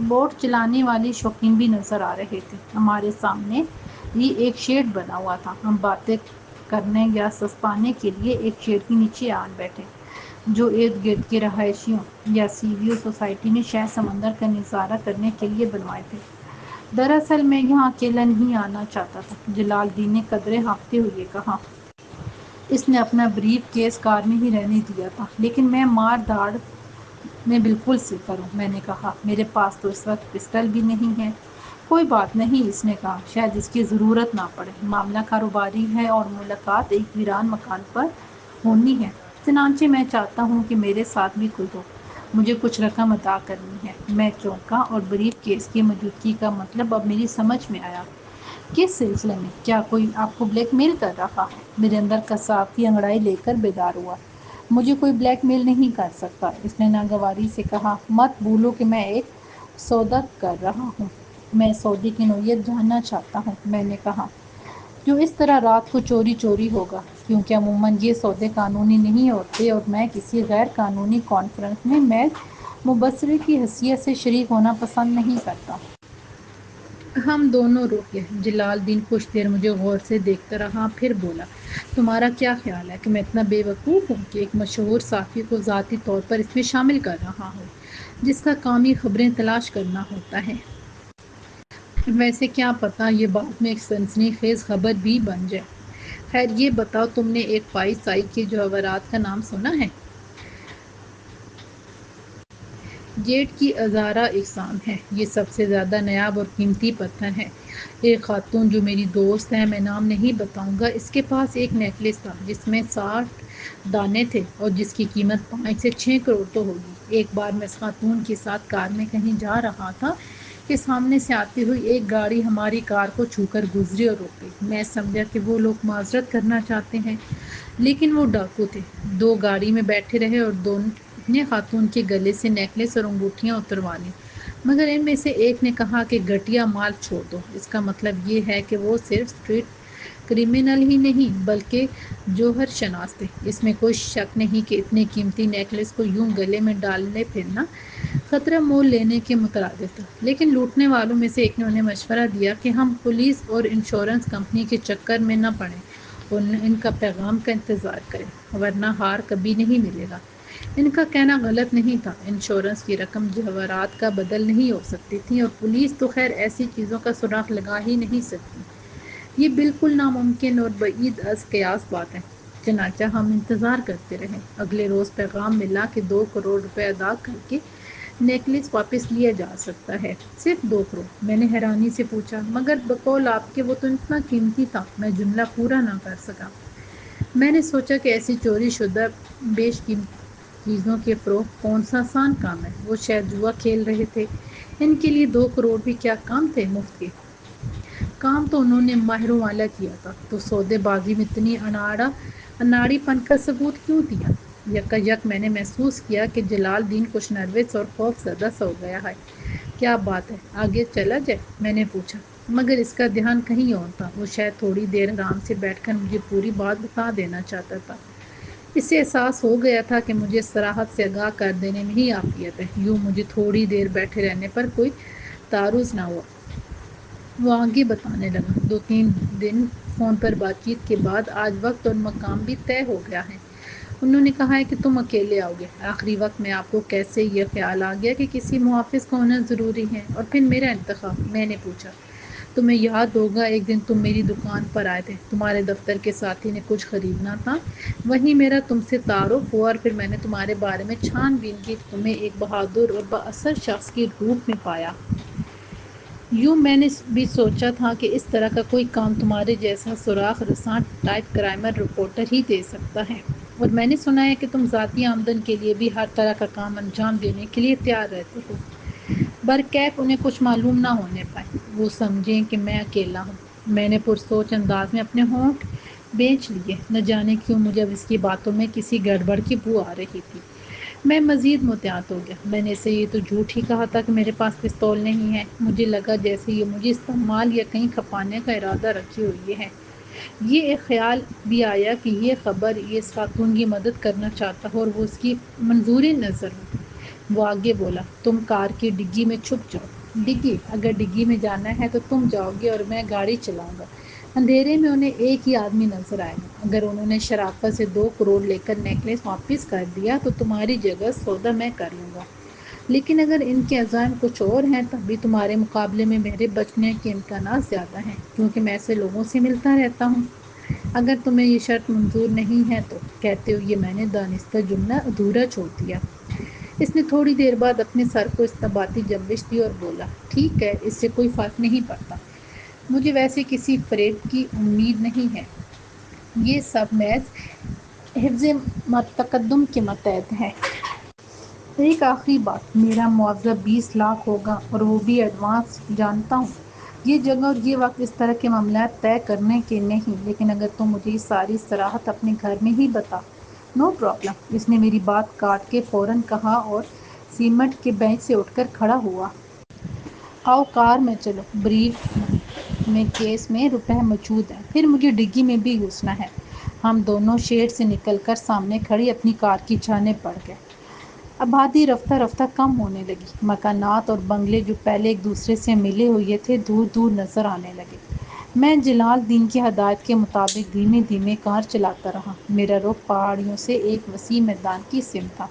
S1: بوٹ چلانے والے شوقین بھی نظر آ رہے تھے۔ ہمارے سامنے ہی ایک شیڈ بنا ہوا تھا۔ ہم باتیں کرنے یا سستانے کے لیے ایک شیڈ کے نیچے آن بیٹھے، جو ارد گرد کے رہائشیوں یا سیویو سوسائٹی نے شاید سمندر کا نظارہ کرنے کے لیے بنوائے تھے۔ دراصل میں یہاں اکیلا نہیں آنا چاہتا تھا، جلال الدین نے قدرے ہانفتے ہوئے کہا۔ اس نے اپنا بریف کیس کار میں ہی رہنے دیا تھا، لیکن میں مار دھاڑ میں بالکل صفر ہوں۔ میں نے کہا، میرے پاس تو اس وقت پسٹل بھی نہیں ہے۔ کوئی بات نہیں، اس نے کہا، شاید اس کی ضرورت نہ پڑے۔ معاملہ کاروباری ہے اور ملاقات ایک ویران مکان پر ہونی ہے، چنانچہ میں چاہتا ہوں کہ میرے ساتھ بھی کوئی ہو۔ مجھے کچھ رقم ادا کرنی ہے۔ میں چونکا اور بریف کیس کی موجودگی کا مطلب اب میری سمجھ میں آیا۔ کس سلسلے میں؟ کیا کوئی آپ کو بلیک میل کر رہا ہے؟ میرے اندر کا صحافی انگڑائی لے کر بیدار ہوا۔ مجھے کوئی بلیک میل نہیں کر سکتا، اس نے ناگواری سے کہا۔ مت بھولو کہ میں ایک سودا کر رہا ہوں۔ میں سودے کی نوعیت جاننا چاہتا ہوں، میں نے کہا، جو اس طرح رات کو چوری چوری ہوگا، کیونکہ عموماً یہ سودے قانونی نہیں ہوتے اور میں کسی غیر قانونی کانفرنس میں محض مبصرے کی حیثیت سے شریک ہونا پسند نہیں کرتا۔ ہم دونوں رک گئے۔ جلال الدین کچھ دیر مجھے غور سے دیکھتا رہا، پھر بولا، تمہارا کیا خیال ہے کہ میں اتنا بے وقوف ہوں کہ ایک مشہور صحافی کو ذاتی طور پر اس میں شامل کر رہا ہوں، جس کا کام ہی خبریں تلاش کرنا ہوتا ہے؟ ویسے کیا پتہ یہ بعد میں ایک سنسنی خیز خبر بھی بن جائے۔ خیر یہ بتاؤ، تم نے ایک پائی سائی کے جواہرات کا نام سنا ہے؟ جیڈ کی ہزارہ اقسام ہیں، یہ سب سے زیادہ نایاب اور قیمتی پتھر ہے۔ ایک خاتون جو میری دوست ہے، میں نام نہیں بتاؤں گا، اس کے پاس ایک نیکلس تھا جس میں 60 دانے تھے اور جس کی قیمت 5 سے 6 کروڑ تو ہوگی۔ ایک بار میں اس خاتون کے ساتھ کار میں کہیں جا رہا تھا کہ سامنے سے آتی ہوئی ایک گاڑی ہماری کار کو چھو کر گزری اور رک گئی۔ میں سمجھا کہ وہ لوگ معذرت کرنا چاہتے ہیں، لیکن وہ ڈاکو تھے۔ 2 گاڑی میں بیٹھے رہے اور دونوں نے خاتون کے گلے سے نیکلس اور انگوٹھیاں اتروا لیں، مگر ان میں سے ایک نے کہا کہ گھٹیا مال چھوڑ دو۔ اس کا مطلب یہ ہے کہ وہ صرف اسٹریٹ کرمنل ہی نہیں بلکہ جوہر شناس تھے۔ اس میں کوئی شک نہیں کہ اتنے قیمتی نیکلس کو یوں گلے میں ڈالے پھرنا خطرہ مول لینے کے مترادف تھا، لیکن لوٹنے والوں میں سے ایک نے انہیں مشورہ دیا کہ ہم پولیس اور انشورنس کمپنی کے چکر میں نہ پڑیں اور ان کا پیغام کا انتظار کریں، ورنہ ہار کبھی نہیں ملے گا۔ ان کا کہنا غلط نہیں تھا، انشورنس کی رقم جواہرات کا بدل نہیں ہو سکتی تھی، اور پولیس تو خیر ایسی چیزوں کا سراغ لگا ہی نہیں سکتی۔ یہ بالکل ناممکن اور بعید از قیاس بات ہے۔ چنانچہ ہم انتظار کرتے رہے۔ اگلے روز پیغام ملا کہ 2 کروڑ روپے ادا کر کے نیکلس واپس لیا جا سکتا ہے۔ صرف 2 کروڑ؟ میں نے حیرانی سے پوچھا۔ مگر بقول آپ کے وہ تو اتنا قیمتی تھا۔ میں جملہ پورا نہ کر سکا۔ میں نے سوچا کہ ایسی چوری شدہ بیش قیمتی چیزوں کے فروخت کون سا آسان کام ہے۔ وہ شاید جوا کھیل رہے تھے۔ ان کے لیے 2 کروڑ بھی کیا کام تھے مفت کے۔ کام تو انہوں نے ماہروں والا کیا تھا، تو سودے بازی میں اتنی اناڑی پن کا ثبوت کیوں دیا؟ یک میں نے محسوس کیا کہ جلال الدین کچھ نروس اور خوف زدہ سا ہو گیا ہے۔ کیا بات ہے، آگے چلا جائے؟ میں نے پوچھا، مگر اس کا دھیان کہیں اور تھا۔ وہ شاید تھوڑی دیر آرام سے بیٹھ کر مجھے پوری بات بتا دینا چاہتا تھا۔ اسے احساس ہو گیا تھا کہ مجھے صراحت سے آگاہ کر دینے میں ہی عافیت ہے۔ یوں مجھے تھوڑی دیر بیٹھے رہنے پر کوئی تعارض نہ ہوا۔ وہ آگے بتانے لگا، 2-3 دن فون پر بات چیت کے بعد آج وقت اور مقام بھی طے ہو گیا ہے۔ انہوں نے کہا ہے کہ تم اکیلے آؤ گے۔ آخری وقت میں آپ کو کیسے یہ خیال آ گیا کہ کسی محافظ کا ہونا ضروری ہے، اور پھر میرا انتخاب؟ میں نے پوچھا۔ تمہیں یاد ہوگا ایک دن تم میری دکان پر آئے تھے، تمہارے دفتر کے ساتھی نے کچھ خریدنا تھا، وہیں میرا تم سے تعارف ہوا، اور پھر میں نے تمہارے بارے میں چھان بین کی، تمہیں ایک بہادر اور با اثر شخص کے روپ میں پایا۔ یوں میں نے بھی سوچا تھا کہ اس طرح کا کوئی کام تمہارے جیسا سراغ رساں ٹائپ کرائمر رپورٹر ہی دے سکتا ہے، اور میں نے سنا ہے کہ تم ذاتی آمدن کے لیے بھی ہر طرح کا کام انجام دینے کے لیے تیار رہتے ہو۔ برکیف انہیں کچھ معلوم نہ ہونے پائے، وہ سمجھیں کہ میں اکیلا ہوں۔ میں نے پرسوچ انداز میں اپنے ہونٹ بیچ لیے۔ نہ جانے کیوں مجھے اب اس کی باتوں میں کسی گڑبڑ کی بو آ رہی تھی۔ میں مزید محتاط ہو گیا۔ میں نے اسے یہ تو جھوٹ ہی کہا تھا کہ میرے پاس پستول نہیں ہے۔ مجھے لگا جیسے یہ مجھے استعمال یا کہیں کھپانے کا ارادہ رکھے ہوئے ہے۔ یہ ایک خیال بھی آیا کہ یہ خبر یہ اس خاتون کی مدد کرنا چاہتا ہو اور وہ اس کی منظور نظر ہو۔ وہ آگے بولا، تم کار کی ڈگی میں چھپ جاؤ۔ ڈگی؟ اگر ڈگی میں جانا ہے تو تم جاؤ گے اور میں گاڑی چلاؤں گا۔ اندھیرے میں انہیں ایک ہی آدمی نظر آئے گا۔ اگر انہوں نے شرافت سے 2 کروڑ لے کر نیکلس واپس کر دیا تو تمہاری جگہ سودا میں کر لوں گا، لیکن اگر ان کے عزائم کچھ اور ہیں تب بھی تمہارے مقابلے میں میرے بچنے کے امکانات زیادہ ہیں، کیونکہ میں ایسے لوگوں سے ملتا رہتا ہوں۔ اگر تمہیں یہ شرط منظور نہیں ہے تو، کہتے ہوئے میں نے دانستہ جملہ ادھورا چھوڑ دیا۔ اس نے تھوڑی دیر بعد اپنے سر کو استنباطی جنبش دی اور بولا، ٹھیک ہے، اس سے کوئی فرق نہیں پڑتا۔ مجھے ویسے کسی فریب کی امید نہیں ہے۔ یہ سب محض حفظ تقدم کے ماتحت ہے۔ ایک آخری بات، میرا معاوضہ 20 لاکھ ہوگا، اور وہ بھی ایڈوانس۔ جانتا ہوں یہ جگہ اور یہ وقت اس طرح کے معاملات طے کرنے کے نہیں، لیکن اگر تم مجھے یہ ساری صراحت اپنے گھر میں ہی بتا۔ No problem. اس نے میری بات کاٹ کے فوراً کہا اور سیمنٹ کے بینچ سے اٹھ کر کھڑا ہوا۔ آؤ کار میں چلو۔ بریف میں کیس میں روپے موجود ہیں، پھر مجھے ڈگی میں بھی گھسنا ہے۔ ہم دونوں شیڈ سے نکل کر سامنے کھڑی اپنی کار کی جانب بڑھ گئے۔ آبادی رفتہ رفتہ کم ہونے لگی۔ مکانات اور بنگلے جو پہلے ایک دوسرے سے ملے ہوئے تھے دور دور نظر آنے لگے۔ میں جلال الدین کی ہدایت کے مطابق دھیمے دھیمے کار چلاتا رہا۔ میرا رخ پہاڑیوں سے ایک وسیع میدان کی سمت تھا۔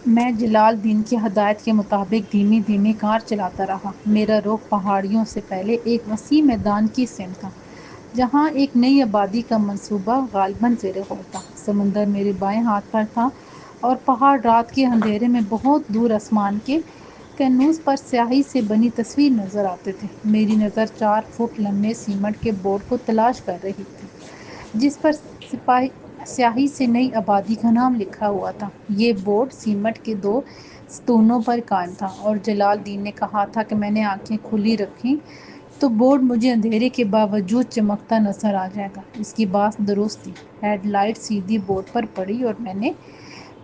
S1: میں جلال الدین کی ہدایت کے مطابق دھیمے دھیمے کار چلاتا رہا۔ میرا رخ پہاڑیوں سے پہلے ایک وسیع میدان کی سمت تھا، جہاں ایک نئی آبادی کا منصوبہ غالباً زیر غور تھا۔ سمندر میرے بائیں ہاتھ پر تھا، اور پہاڑ رات کے اندھیرے میں بہت دور آسمان کے کینوس پر سیاہی سے بنی تصویر نظر آتے تھے۔ میری نظر 4 فٹ لمبے سیمنٹ کے بورڈ کو تلاش کر رہی تھی، جس پر سیاہی سے نئی آبادی کا نام لکھا ہوا تھا۔ یہ بورڈ سیمنٹ کے 2 ستونوں پر قائم تھا، اور جلال الدین نے کہا تھا کہ میں نے آنکھیں کھلی رکھیں تو بورڈ مجھے اندھیرے کے باوجود چمکتا نظر آ جائے گا۔ اس کی بات درست تھی۔ ہیڈ لائٹ سیدھی بورڈ پر پڑی اور میں نے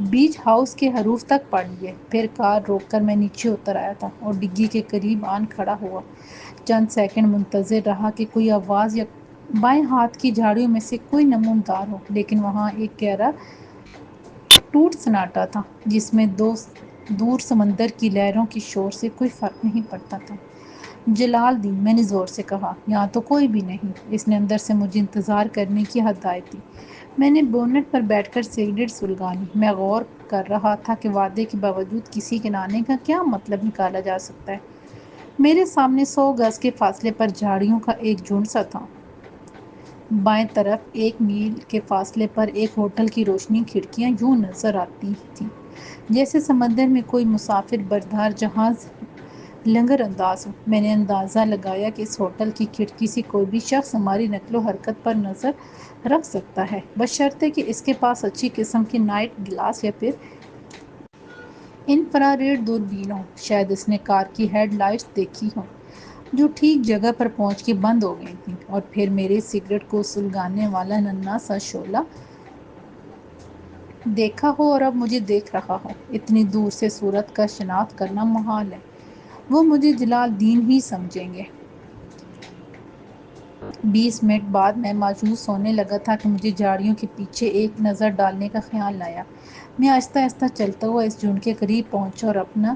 S1: بیچ ہاؤس کے حروف تک پڑھ لیے۔ پھر کار روک کر میں نیچے اتر آیا تھا اور ڈگی کے قریب آن کھڑا ہوا۔ چند سیکنڈ منتظر رہا کہ کوئی آواز یا بائیں ہاتھ کی جھاڑیوں میں سے کوئی نمودار ہو، لیکن وہاں ایک گہرا ٹوٹ سناٹا تھا، جس میں دور سمندر کی لہروں کے شور سے کوئی فرق نہیں پڑتا تھا۔ جلال الدین، میں نے زور سے کہا، یہاں تو کوئی بھی نہیں۔ اس نے اندر سے مجھے انتظار کرنے کی ہدایت دی۔ میں نے بونٹ پر بیٹھ کر سگریٹ سلگانی۔ میں غور کر رہا تھا کہ وعدے کے باوجود کسی کے نہ آنے کا کیا مطلب نکالا جا سکتا ہے۔ میرے سامنے 100 گز کے فاصلے پر جھاڑیوں کا ایک جھنڈ سا تھا۔ بائیں طرف 1 میل کے فاصلے پر ایک ہوٹل کی روشنی کھڑکیاں یوں نظر آتی تھیں جیسے سمندر میں کوئی مسافر بردار جہاز لنگر انداز ہو۔ میں نے اندازہ لگایا کہ اس ہوٹل کی کھڑکی سے کوئی بھی شخص ہماری نقل و حرکت پر نظر رکھ سکتا ہے، بشرطے کہ اس کے پاس اچھی قسم کے نائٹ گلاس یا پھر انفراریڈ دوربین ہو۔ شاید اس نے کار کی ہیڈ لائٹس دیکھی ہوں جو ٹھیک جگہ پر پہنچ کے بند ہو گئی تھیں، اور پھر میرے سگریٹ کو سلگانے والا ننھا سا شعلہ دیکھا ہو اور اب مجھے دیکھ رہا ہو۔ اتنی دور سے صورت کا شناخت کرنا محال ہے۔ وہ مجھے جلال الدین ہی سمجھیں گے۔ 20 منٹ بعد میں مایوس ہونے لگا تھا کہ مجھے جھاڑیوں کے پیچھے ایک نظر ڈالنے کا خیال آیا۔ میں آہستہ آہستہ چلتا ہوا اس جھنڈ کے قریب پہنچا اور اپنا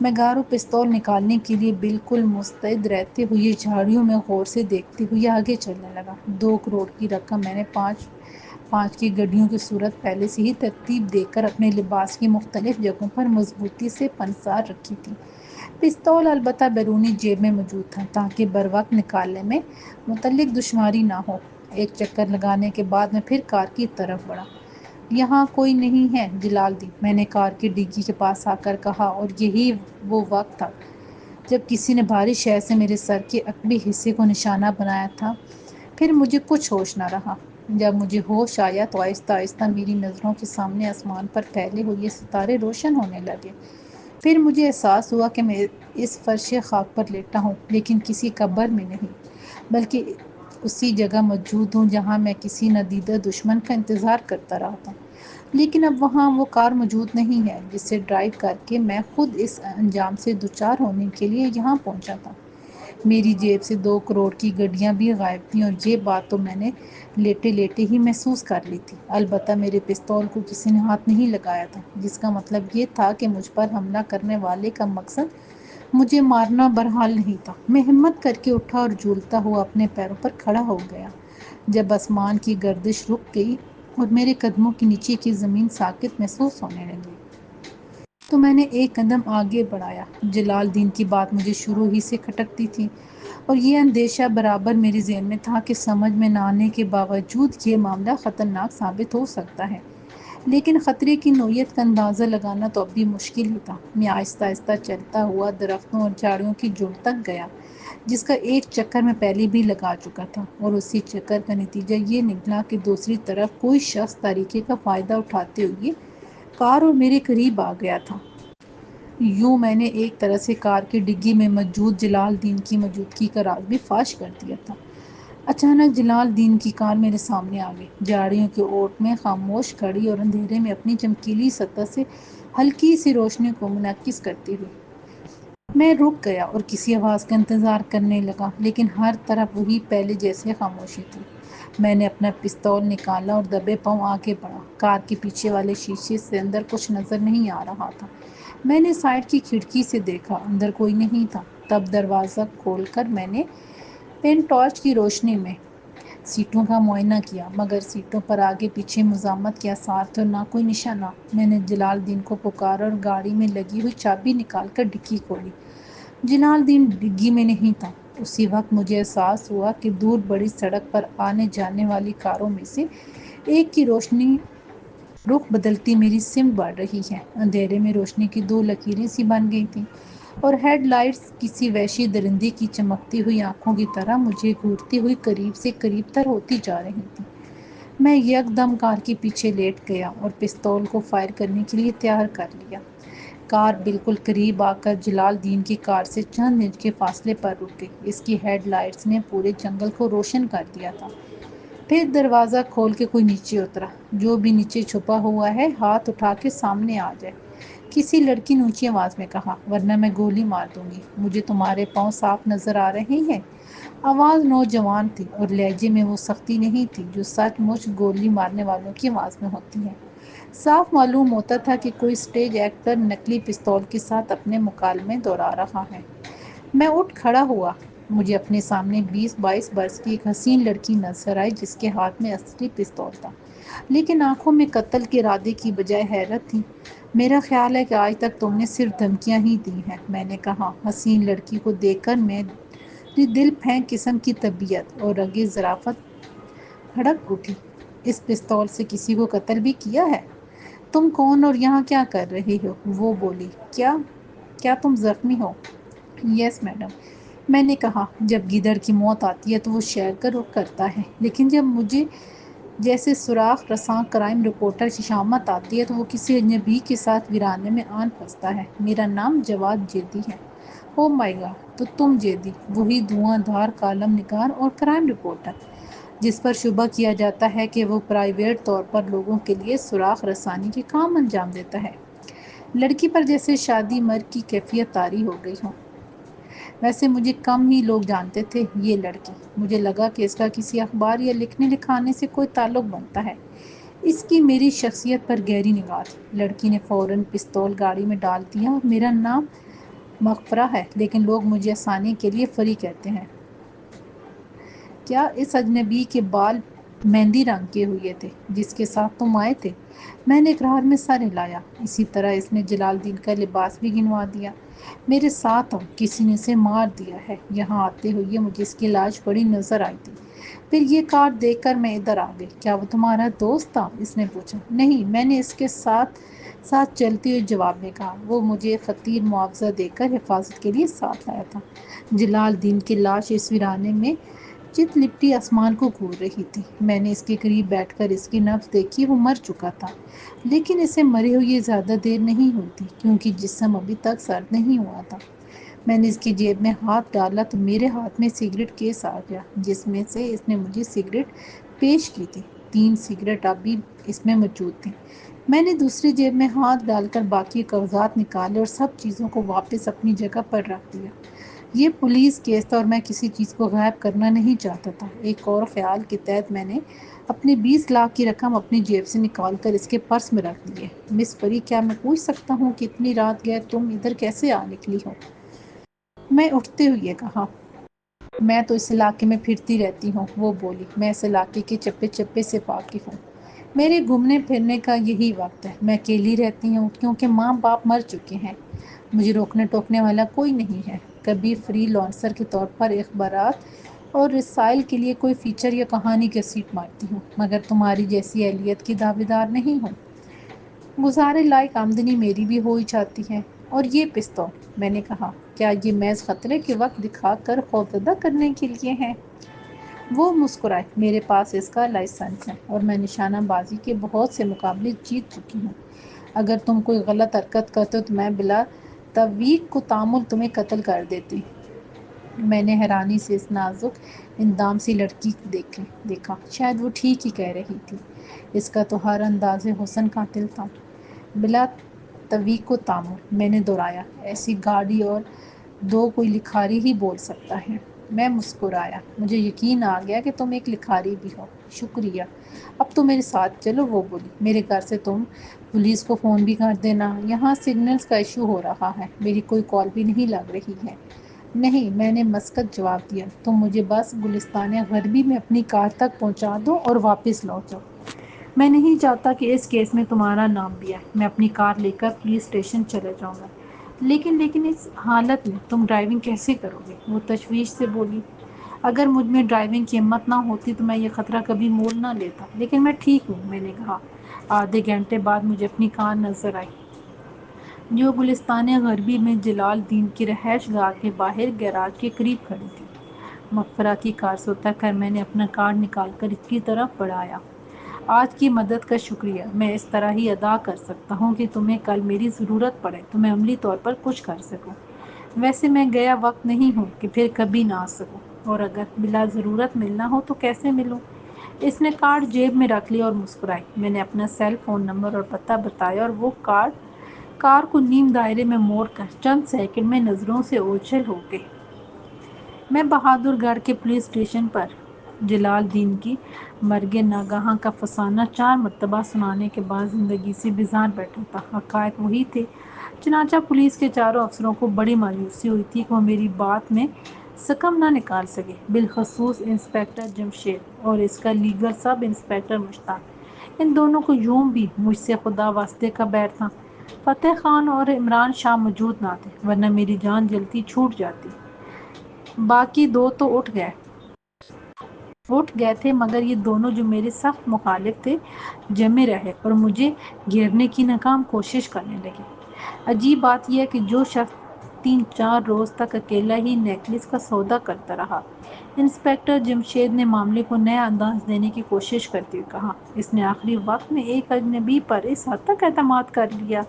S1: میگارو پستول نکالنے کے لیے بالکل مستعد رہتے ہوئے جھاڑیوں میں غور سے دیکھتے ہوئے آگے چلنے لگا۔ 2 کروڑ کی رقم میں نے 5 کی گڈیوں کی صورت پہلے سے ہی ترتیب دے کر اپنے لباس کی مختلف جگہوں پر مضبوطی سے پنسار رکھی تھی۔ پستول البتہ بیرونی جیب میں موجود تھا تاکہ بروقت نکالنے میں متعلق دشواری نہ ہو۔ ایک چکر لگانے کے بعد میں پھر کار کی طرف بڑھا۔ یہاں کوئی نہیں ہے جلال الدین، میں نے کار کی ڈگی کے پاس آ کر کہا، اور یہی وہ وقت تھا جب کسی نے بھاری شے سے میرے سر کے عقبی حصے کو نشانہ بنایا تھا۔ پھر مجھے کچھ ہوش نہ رہا۔ جب مجھے ہوش آیا تو آہستہ آہستہ میری نظروں کے سامنے آسمان پر پھیلے ہوئے ستارے روشن ہونے لگے۔ پھر مجھے احساس ہوا کہ میں اس فرش خاک پر لیٹا ہوں، لیکن کسی قبر میں نہیں، بلکہ اسی جگہ موجود ہوں جہاں میں کسی ندیدہ دشمن کا انتظار کرتا رہا تھا۔ لیکن اب وہاں وہ کار موجود نہیں ہے جس سے ڈرائیو کر کے میں خود اس انجام سے دوچار ہونے کے لیے یہاں پہنچا تھا۔ میری جیب سے 2 کروڑ کی گڈیاں بھی غائب تھیں، اور یہ بات تو میں نے لیٹے لیٹے ہی محسوس کر لی تھی۔ البتہ میرے پستول کو کسی نے ہاتھ نہیں لگایا تھا، جس کا مطلب یہ تھا کہ مجھ پر حملہ کرنے والے کا مقصد مجھے مارنا بہرحال نہیں تھا۔ میں ہمت کر کے اٹھا اور جھولتا ہوا اپنے پیروں پر کھڑا ہو گیا۔ جب آسمان کی گردش رک گئی اور میرے قدموں کے نیچے کی زمین ساکت محسوس ہونے لگی تو میں نے ایک قدم آگے بڑھایا۔ جلال الدین کی بات مجھے شروع ہی سے کھٹکتی تھی، اور یہ اندیشہ برابر میرے ذہن میں تھا کہ سمجھ میں نہ آنے کے باوجود یہ معاملہ خطرناک ثابت ہو سکتا ہے، لیکن خطرے کی نوعیت کا اندازہ لگانا تو اب بھی مشکل ہی تھا۔ میں آہستہ آہستہ چلتا ہوا درختوں اور جھاڑیوں کی جھنڈ تک گیا جس کا ایک چکر میں پہلے بھی لگا چکا تھا، اور اسی چکر کا نتیجہ یہ نکلا کہ دوسری طرف کوئی شخص تاریکی کا فائدہ اٹھاتے ہوئے کار اور میرے قریب آ گیا تھا۔ یوں میں نے ایک طرح سے کار کی ڈگی میں موجود جلال الدین کی موجودگی کا راز بھی فاش کر دیا تھا۔ اچانک جلال الدین کی کار میرے سامنے آ گئی، جھاڑیوں کے اوٹ میں خاموش کھڑی اور اندھیرے میں اپنی چمکیلی سطح سے ہلکی سی روشنی کو منعکس کرتی ہوئی۔ میں رک گیا اور کسی آواز کا انتظار کرنے لگا، لیکن ہر طرف وہی پہلے جیسے خاموشی تھی۔ میں نے اپنا پستول نکالا اور دبے پاؤں آگے بڑھا۔ کار کے پیچھے والے شیشے سے اندر کچھ نظر نہیں آ رہا تھا۔ میں نے سائیڈ کی کھڑکی سے دیکھا، اندر کوئی نہیں تھا۔ تب دروازہ کھول کر میں نے پین ٹارچ کی روشنی میں سیٹوں کا معائنہ کیا، مگر سیٹوں پر آگے پیچھے مزاحمت کے آثار تھے اور نہ کوئی نشانہ۔ میں نے جلال الدین کو پکارا اور گاڑی میں لگی ہوئی چابی نکال کر ڈگی کھولی۔ جلال الدین ڈگی میں نہیں تھا۔ اسی وقت مجھے احساس ہوا کہ دور بڑی سڑک پر آنے جانے والی کاروں میں سے ایک کی روشنی رخ بدلتی میری سمت بڑھ رہی ہے۔ اندھیرے میں روشنی کی 2 لکیریں سی بن گئی تھیں، اور ہیڈ لائٹس کسی وحشی درندے کی چمکتی ہوئی آنکھوں کی طرح مجھے گھورتی ہوئی قریب سے قریب تر ہوتی جا رہی تھیں۔ میں یکدم کار کے پیچھے لیٹ گیا اور پستول کو فائر کرنے کے لیے تیار کر لیا۔ کار بالکل قریب آ کر جلال الدین کی کار سے چند انچ کے فاصلے پر رک گئی۔ اس کی ہیڈ لائٹس نے پورے جنگل کو روشن کر دیا تھا۔ پھر دروازہ کھول کے کوئی نیچے اترا۔ جو بھی نیچے چھپا ہوا ہے ہاتھ اٹھا کے سامنے آ جائے، کسی لڑکی نے اونچی آواز میں کہا، ورنہ میں گولی مار دوں گی۔ مجھے تمہارے پاؤں صاف نظر آ رہے ہیں؟ آواز نوجوان تھی اور لہجے میں وہ سختی نہیں تھی جو سچ مچ گولی مارنے والوں کی آواز میں ہوتی ہے۔ صاف معلوم ہوتا تھا کہ کوئی سٹیج ایکٹر نکلی پستول کے ساتھ اپنے مکالمے دہرا رہا ہے۔ میں اٹھ کھڑا ہوا۔ مجھے اپنے سامنے 20-22 برس کی ایک حسین لڑکی نظر آئی جس کے ہاتھ میں اصلی پستول تھا، لیکن آنکھوں میں قتل کے ارادے کی بجائے حیرت تھی۔ میرا خیال ہے کہ آج تک تم نے صرف دھمکیاں ہی دی ہیں، میں نے کہا۔ حسین لڑکی کو دیکھ کر میری دل پھینک قسم کی طبیعت اور رگِ ظرافت بھڑک اٹھی۔ اس پستول سے کسی کو قتل بھی کیا ہے؟ تم کون اور یہاں کیا کر رہے ہو؟ وہ بولی۔ کیا تم زخمی ہو؟ یس میڈم، میں نے کہا۔ جب گیدڑ کی موت آتی ہے تو وہ شیر کرتا ہے، لیکن جب مجھے جیسے سراغ رساں کرائم رپورٹر کی شامت آتی ہے تو وہ کسی اجنبی کے ساتھ ویرانے میں آن پھنستا ہے۔ میرا نام جواد جیدی ہے۔ او مائی گاڈ، تو تم جیدی، وہی دھواں دھار کالم نگار اور کرائم رپورٹر جس پر شبہ کیا جاتا ہے کہ وہ پرائیویٹ طور پر لوگوں کے لیے سراغ رسانی کے کام انجام دیتا ہے۔ لڑکی پر جیسے شادی مرگ کی کیفیت طاری ہو گئی ہو۔ ویسے مجھے کم ہی لوگ جانتے تھے یہ لڑکی۔ مجھے لگا کہ اس کا کسی اخبار یا لکھنے لکھانے سے کوئی تعلق بنتا ہے۔ اس کی میری شخصیت پر گہری نگاہ تھی۔ لڑکی نے فوراً پستول گاڑی میں ڈال دیا۔ اور میرا نام مغفرہ ہے، لیکن لوگ مجھے آسانی کے لیے فری کہتے ہیں۔ کیا اس اجنبی کے بال مہندی رنگ کے ہوئے تھے جس کے ساتھ تم آئے تھے؟ میں نے اقرار میں سر ہلایا۔ اسی طرح اس نے جلال الدین کا لباس بھی گنوا دیا۔ میرے ساتھ آؤ، کسی نے اسے مار دیا ہے۔ یہاں آتے ہوئے مجھے اس کی لاش پڑی نظر آئی تھی۔ پھر یہ کار دیکھ کر میں ادھر آ گئی۔ کیا وہ تمہارا دوست تھا؟ اس نے پوچھا۔ نہیں، میں نے اس کے ساتھ چلتے ہوئے جواب میں کہا۔ وہ مجھے فقیر معاوضہ دے کر حفاظت کے لیے ساتھ لایا تھا۔ جلال الدین کی لاش اس ویرانے میں چت لپٹی آسمان کو گھور رہی تھی۔ میں نے اس کے قریب بیٹھ کر اس کی نبض دیکھی۔ وہ مر چکا تھا، لیکن اسے مرے ہوئے زیادہ دیر نہیں ہوئی تھی کیونکہ جسم ابھی تک سرد نہیں ہوا تھا۔ میں نے اس کی جیب میں ہاتھ ڈالا تو میرے ہاتھ میں سگریٹ کیس آ گیا جس میں سے اس نے مجھے سگریٹ پیش کی تھی۔ 3 سگریٹ اب بھی اس میں موجود تھیں۔ میں نے دوسری جیب میں ہاتھ ڈال کر باقی کاغذات نکالے اور سب چیزوں کو واپس اپنی جگہ پر رکھ دیا۔ یہ پولیس کیس تھا اور میں کسی چیز کو غائب کرنا نہیں چاہتا تھا۔ ایک اور خیال کے تحت میں نے اپنی 20 لاکھ کی رقم اپنی جیب سے نکال کر اس کے پرس میں رکھ دیے۔ مس پری، کیا میں پوچھ سکتا ہوں کہ اتنی رات گئے تم ادھر کیسے آ نکلی ہو؟ میں اٹھتے ہوئے کہا۔ میں تو اس علاقے میں پھرتی رہتی ہوں، وہ بولی۔ میں اس علاقے کے چپے چپے سے واقف ہوں۔ میرے گھومنے پھرنے کا یہی وقت ہے۔ میں اکیلی رہتی ہوں کیونکہ ماں باپ مر چکے ہیں۔ مجھے روکنے ٹوکنے والا کوئی نہیں ہے۔ کبھی فری لانسر کے طور پر اخبارات اور رسائل کے لیے کوئی فیچر یا کہانی گھسیٹ مارتی ہوں، مگر تمہاری جیسی اہلیت کی دعوے دار نہیں ہوں۔ گزارے لائق آمدنی میری بھی ہو ہی جاتی ہے۔ اور یہ پستول، میں نے کہا، کیا یہ محض خطرے کے وقت دکھا کر خوفزدہ کرنے کے لیے ہے؟ وہ مسکرائے۔ میرے پاس اس کا لائسنس ہے اور میں نشانہ بازی کے بہت سے مقابلے جیت چکی ہوں۔ اگر تم کوئی غلط حرکت کرتے تو میں بلا توقع تعامل تمہیں قتل کر دیتی۔ میں نے حیرانی سے اس نازک اندام سی لڑکی کو دیکھا۔ شاید وہ ٹھیک ہی کہہ رہی تھی۔ اس کا تو ہر انداز حسن قاتل تھا۔ بلا توقع تعامل، میں نے دہرایا۔ ایسی گاڑی اور دو کوئی لکھاری ہی بول سکتا ہے۔ میں مسکرایا۔ مجھے یقین آ گیا کہ تم ایک لکھاری بھی ہو۔ شکریہ۔ اب تو میرے ساتھ چلو، وہ بولی۔ میرے گھر سے تم پولیس کو فون بھی کر دینا، یہاں سگنلز کا ایشو ہو رہا ہے۔ میری کوئی کال بھی نہیں لگ رہی ہے۔ نہیں، میں نے مسکت جواب دیا۔ تم مجھے بس گلستان غربی میں اپنی کار تک پہنچا دو اور واپس لوٹ جاؤ۔ میں نہیں چاہتا کہ اس کیس میں تمہارا نام بھی آئے۔ میں اپنی کار لے کر پولیس اسٹیشن چلے جاؤں گا۔ لیکن اس حالت میں تم ڈرائیونگ کیسے کرو گے؟ وہ تشویش سے بولی۔ اگر مجھ میں ڈرائیونگ کی ہمت نہ ہوتی تو میں یہ خطرہ کبھی مول نہ لیتا، لیکن میں ٹھیک ہوں، میں نے کہا۔ آدھے گھنٹے بعد مجھے اپنی کار نظر آئی جو گلستان غربی میں جلال الدین کی رہائش گاہ کے باہر گیراج کے قریب کھڑی تھی۔ مغفرہ کی کار سے اتر کر میں نے اپنا کارڈ نکال کر اس کی طرف بڑھایا۔ آج کی مدد کا شکریہ۔ میں اس طرح ہی ادا کر سکتا ہوں کہ تمہیں کل میری ضرورت پڑے تو میں عملی طور پر کچھ کر سکوں۔ ویسے میں گیا وقت نہیں ہوں کہ پھر کبھی نہ آ سکوں، اور اگر بلا ضرورت ملنا ہو تو کیسے ملوں؟ اس نے کارڈ جیب میں رکھ لیا اور مسکرائی۔ میں نے اپنا سیل فون نمبر اور پتہ بتایا اور وہ کار کو نیم دائرے میں موڑ کر چند سیکنڈ میں نظروں سے اوجھل ہو گئی۔ میں بہادر گڑھ کے پولیس اسٹیشن پر جلال الدین کی مرگ ناگہاں کا فسانہ 4 مرتبہ سنانے کے بعد زندگی سے بیزار بیٹھا تھا۔ حقائق وہی تھے چنانچہ پولیس کے چاروں افسروں کو بڑی مایوسی ہوئی تھی کہ وہ میری بات میں سکم نہ نکال سکے، بالخصوص انسپکٹر جمشید اور اس کا لیگل سب انسپکٹر مشتاق۔ ان دونوں کو یوں بھی مجھ سے خدا واسطے کا بیر تھا۔ فتح خان اور عمران شاہ موجود نہ تھے، ورنہ میری جان جلتی چھوٹ جاتی۔ باقی دو تو اٹھ گئے تھے، مگر یہ دونوں جو میرے سخت مخالف تھے جمے رہے اور مجھے گھیرنے کی ناکام کوشش کرنے لگے۔ عجیب بات یہ ہے کہ جو شخص 3-4 روز تک اکیلا ہی نیکلس کا سودا کرتا رہا، انسپکٹر جمشید نے معاملے کو نیا انداز دینے کی کوشش کرتے ہوئے کہا، اس نے آخری وقت میں ایک اجنبی پر اس حد تک اعتماد کر لیا۔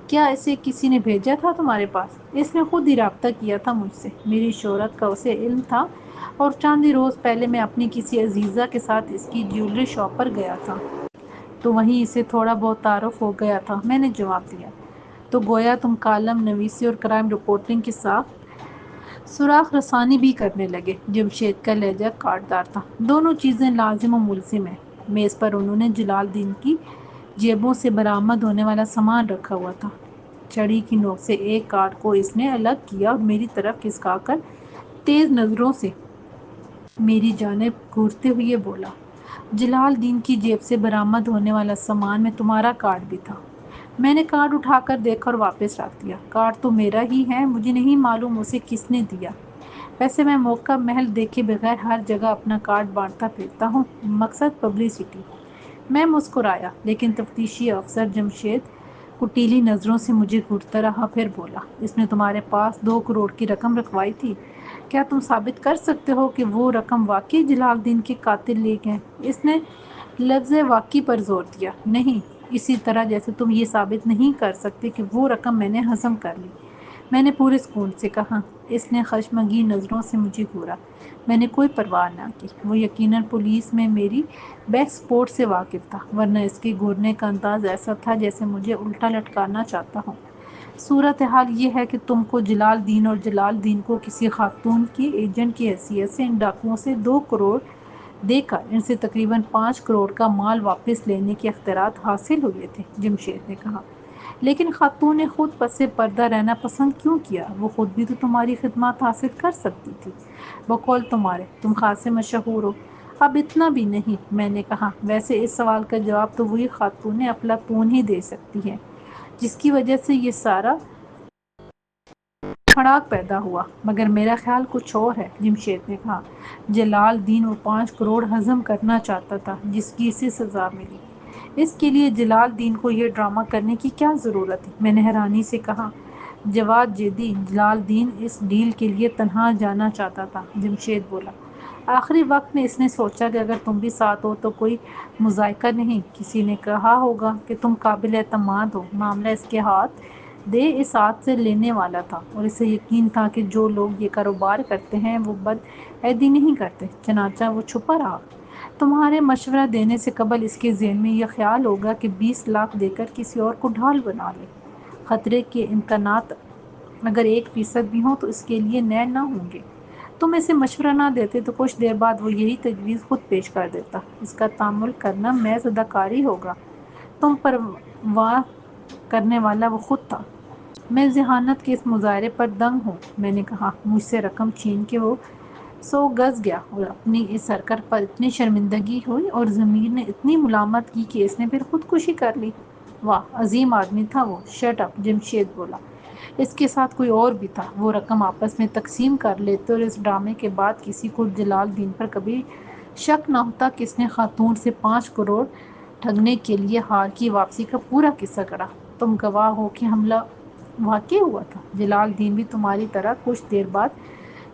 S1: کیا اسے کسی نے بھیجا تھا تمہارے پاس؟ اس نے خود ہی رابطہ کیا تھا مجھ سے۔ میری شہرت کا اسے علم تھا اور چند ہی روز پہلے میں اپنی کسی عزیزہ کے ساتھ اس کی جیولری شاپ پر گیا تھا۔ تو وہیں اسے تھوڑا بہت تعارف ہو گیا تھا، میں نے جواب دیا۔ تو گویا تم کالم نویسی اور کرائم رپورٹنگ کے ساتھ سراغ رسانی بھی کرنے لگے۔ جمشید کا لہجہ کاٹدار تھا۔ دونوں چیزیں لازم و ملزم ہیں۔ میز پر انہوں نے جلال الدین کی جیبوں سے برآمد ہونے والا سامان رکھا ہوا تھا۔ چھڑی کی نوک سے ایک کارڈ کو اس نے الگ کیا اور میری طرف کھسکا کر تیز نظروں سے میری جانب گھورتے ہوئے بولا، جلال الدین کی جیب سے برآمد ہونے والا سامان میں تمہارا کارڈ بھی تھا۔ میں نے کارڈ اٹھا کر دیکھا اور واپس رکھ دیا۔ کارڈ تو میرا ہی ہے، مجھے نہیں معلوم اسے کس نے دیا۔ ویسے میں موقع محل دیکھے بغیر ہر جگہ اپنا کارڈ بانٹتا پھرتا ہوں، مقصد پبلسٹی۔ میں مسکرایا، لیکن تفتیشی افسر جمشید کٹیلی نظروں سے مجھے گھورتا رہا، پھر بولا، اس نے تمہارے پاس 2 کروڑ کی رقم رکھوائی تھی، کیا تم ثابت کر سکتے ہو کہ وہ رقم واقعی جلال الدین کے قاتل لے گئے؟ اس نے لفظ واقعی پر زور دیا۔ نہیں، اسی طرح جیسے تم یہ ثابت نہیں کر سکتے کہ وہ رقم میں نے ہضم کر لی، میں نے پورے سکون سے کہا۔ اس نے خشمگین نظروں سے مجھے گھورا۔ میں نے کوئی پرواہ نہ کی۔ وہ یقیناً پولیس میں میری بیک سپورٹ سے واقف تھا، ورنہ اس کے گھورنے کا انداز ایسا تھا جیسے مجھے الٹا لٹکانا چاہتا ہوں۔ صورتحال یہ ہے کہ تم کو جلال الدین اور جلال الدین کو کسی خاتون کی ایجنٹ کی حیثیت سے ان ڈاکوؤں سے 2 کروڑ دے کر ان سے تقریباً 5 کروڑ کا مال واپس لینے کے اختیارات حاصل ہوئے تھے، جمشید نے کہا۔ لیکن خاتون نے خود پس پردہ رہنا پسند کیوں کیا؟ وہ خود بھی تو تمہاری خدمات حاصل کر سکتی تھی، بقول تمہارے، تم خاصے مشہور ہو۔ اب اتنا بھی نہیں، میں نے کہا۔ ویسے اس سوال کا جواب تو وہی خاتون افلاطون ہی دے سکتی ہے جس کی وجہ سے یہ سارا کھڑاک پیدا ہوا، مگر میرا خیال کچھ اور ہے، جمشید نے کہا۔ جلال الدین وہ 5 کروڑ ہضم کرنا چاہتا تھا جس کی اسے سزا ملی۔ اس کے لیے جلال الدین کو یہ ڈرامہ کرنے کی کیا ضرورت تھی؟ میں نے حیرانی سے کہا۔ جواد جیدی، جلال الدین اس ڈیل کے لیے تنہا جانا چاہتا تھا، جمشید بولا۔ آخری وقت میں اس نے سوچا کہ اگر تم بھی ساتھ ہو تو کوئی مضائقہ نہیں۔ کسی نے کہا ہوگا کہ تم قابل اعتماد ہو۔ معاملہ اس کے ہاتھ دے اس ہاتھ سے لینے والا تھا اور اسے یقین تھا کہ جو لوگ یہ کاروبار کرتے ہیں وہ بدعہدی نہیں کرتے، چنانچہ وہ چھپا رہا۔ تمہارے مشورہ دینے سے قبل اس کے ذہن میں یہ خیال ہوگا کہ 20 لاکھ دے کر کسی اور کو ڈھال بنا لے۔ خطرے کے امکانات اگر 1% بھی ہوں تو اس کے لیے نہ ہوں گے۔ تم اسے مشورہ نہ دیتے تو کچھ دیر بعد وہ یہی تجویز خود پیش کر دیتا۔ اس کا تحمل کرنا محض اداکاری ہوگا۔ تم پر وا کرنے والا وہ خود تھا۔ میں ذہانت کے اس مظاہرے پر دنگ ہوں، میں نے کہا۔ مجھ سے رقم چھین کے وہ 100 گز گیا اور اپنی اس حرکت پر اتنی شرمندگی ہوئی اور ضمیر نے اتنی ملامت کی کہ اس نے پھر خودکشی کر لی۔ واہ، عظیم آدمی تھا وہ۔ شٹ اپ، جمشید بولا۔ اس کے ساتھ کوئی اور بھی تھا۔ وہ رقم آپس میں تقسیم کر لیتے اور اس ڈرامے کے بعد کسی کو جلال الدین پر کبھی شک نہ ہوتا کہ اس نے خاتون سے 5 کروڑ ٹھگنے کے لیے ہار کی واپسی کا پورا قصہ گڑھا۔ تم گواہ ہو کہ حملہ واقع ہوا تھا۔ جلال الدین بھی تمہاری طرح کچھ دیر بعد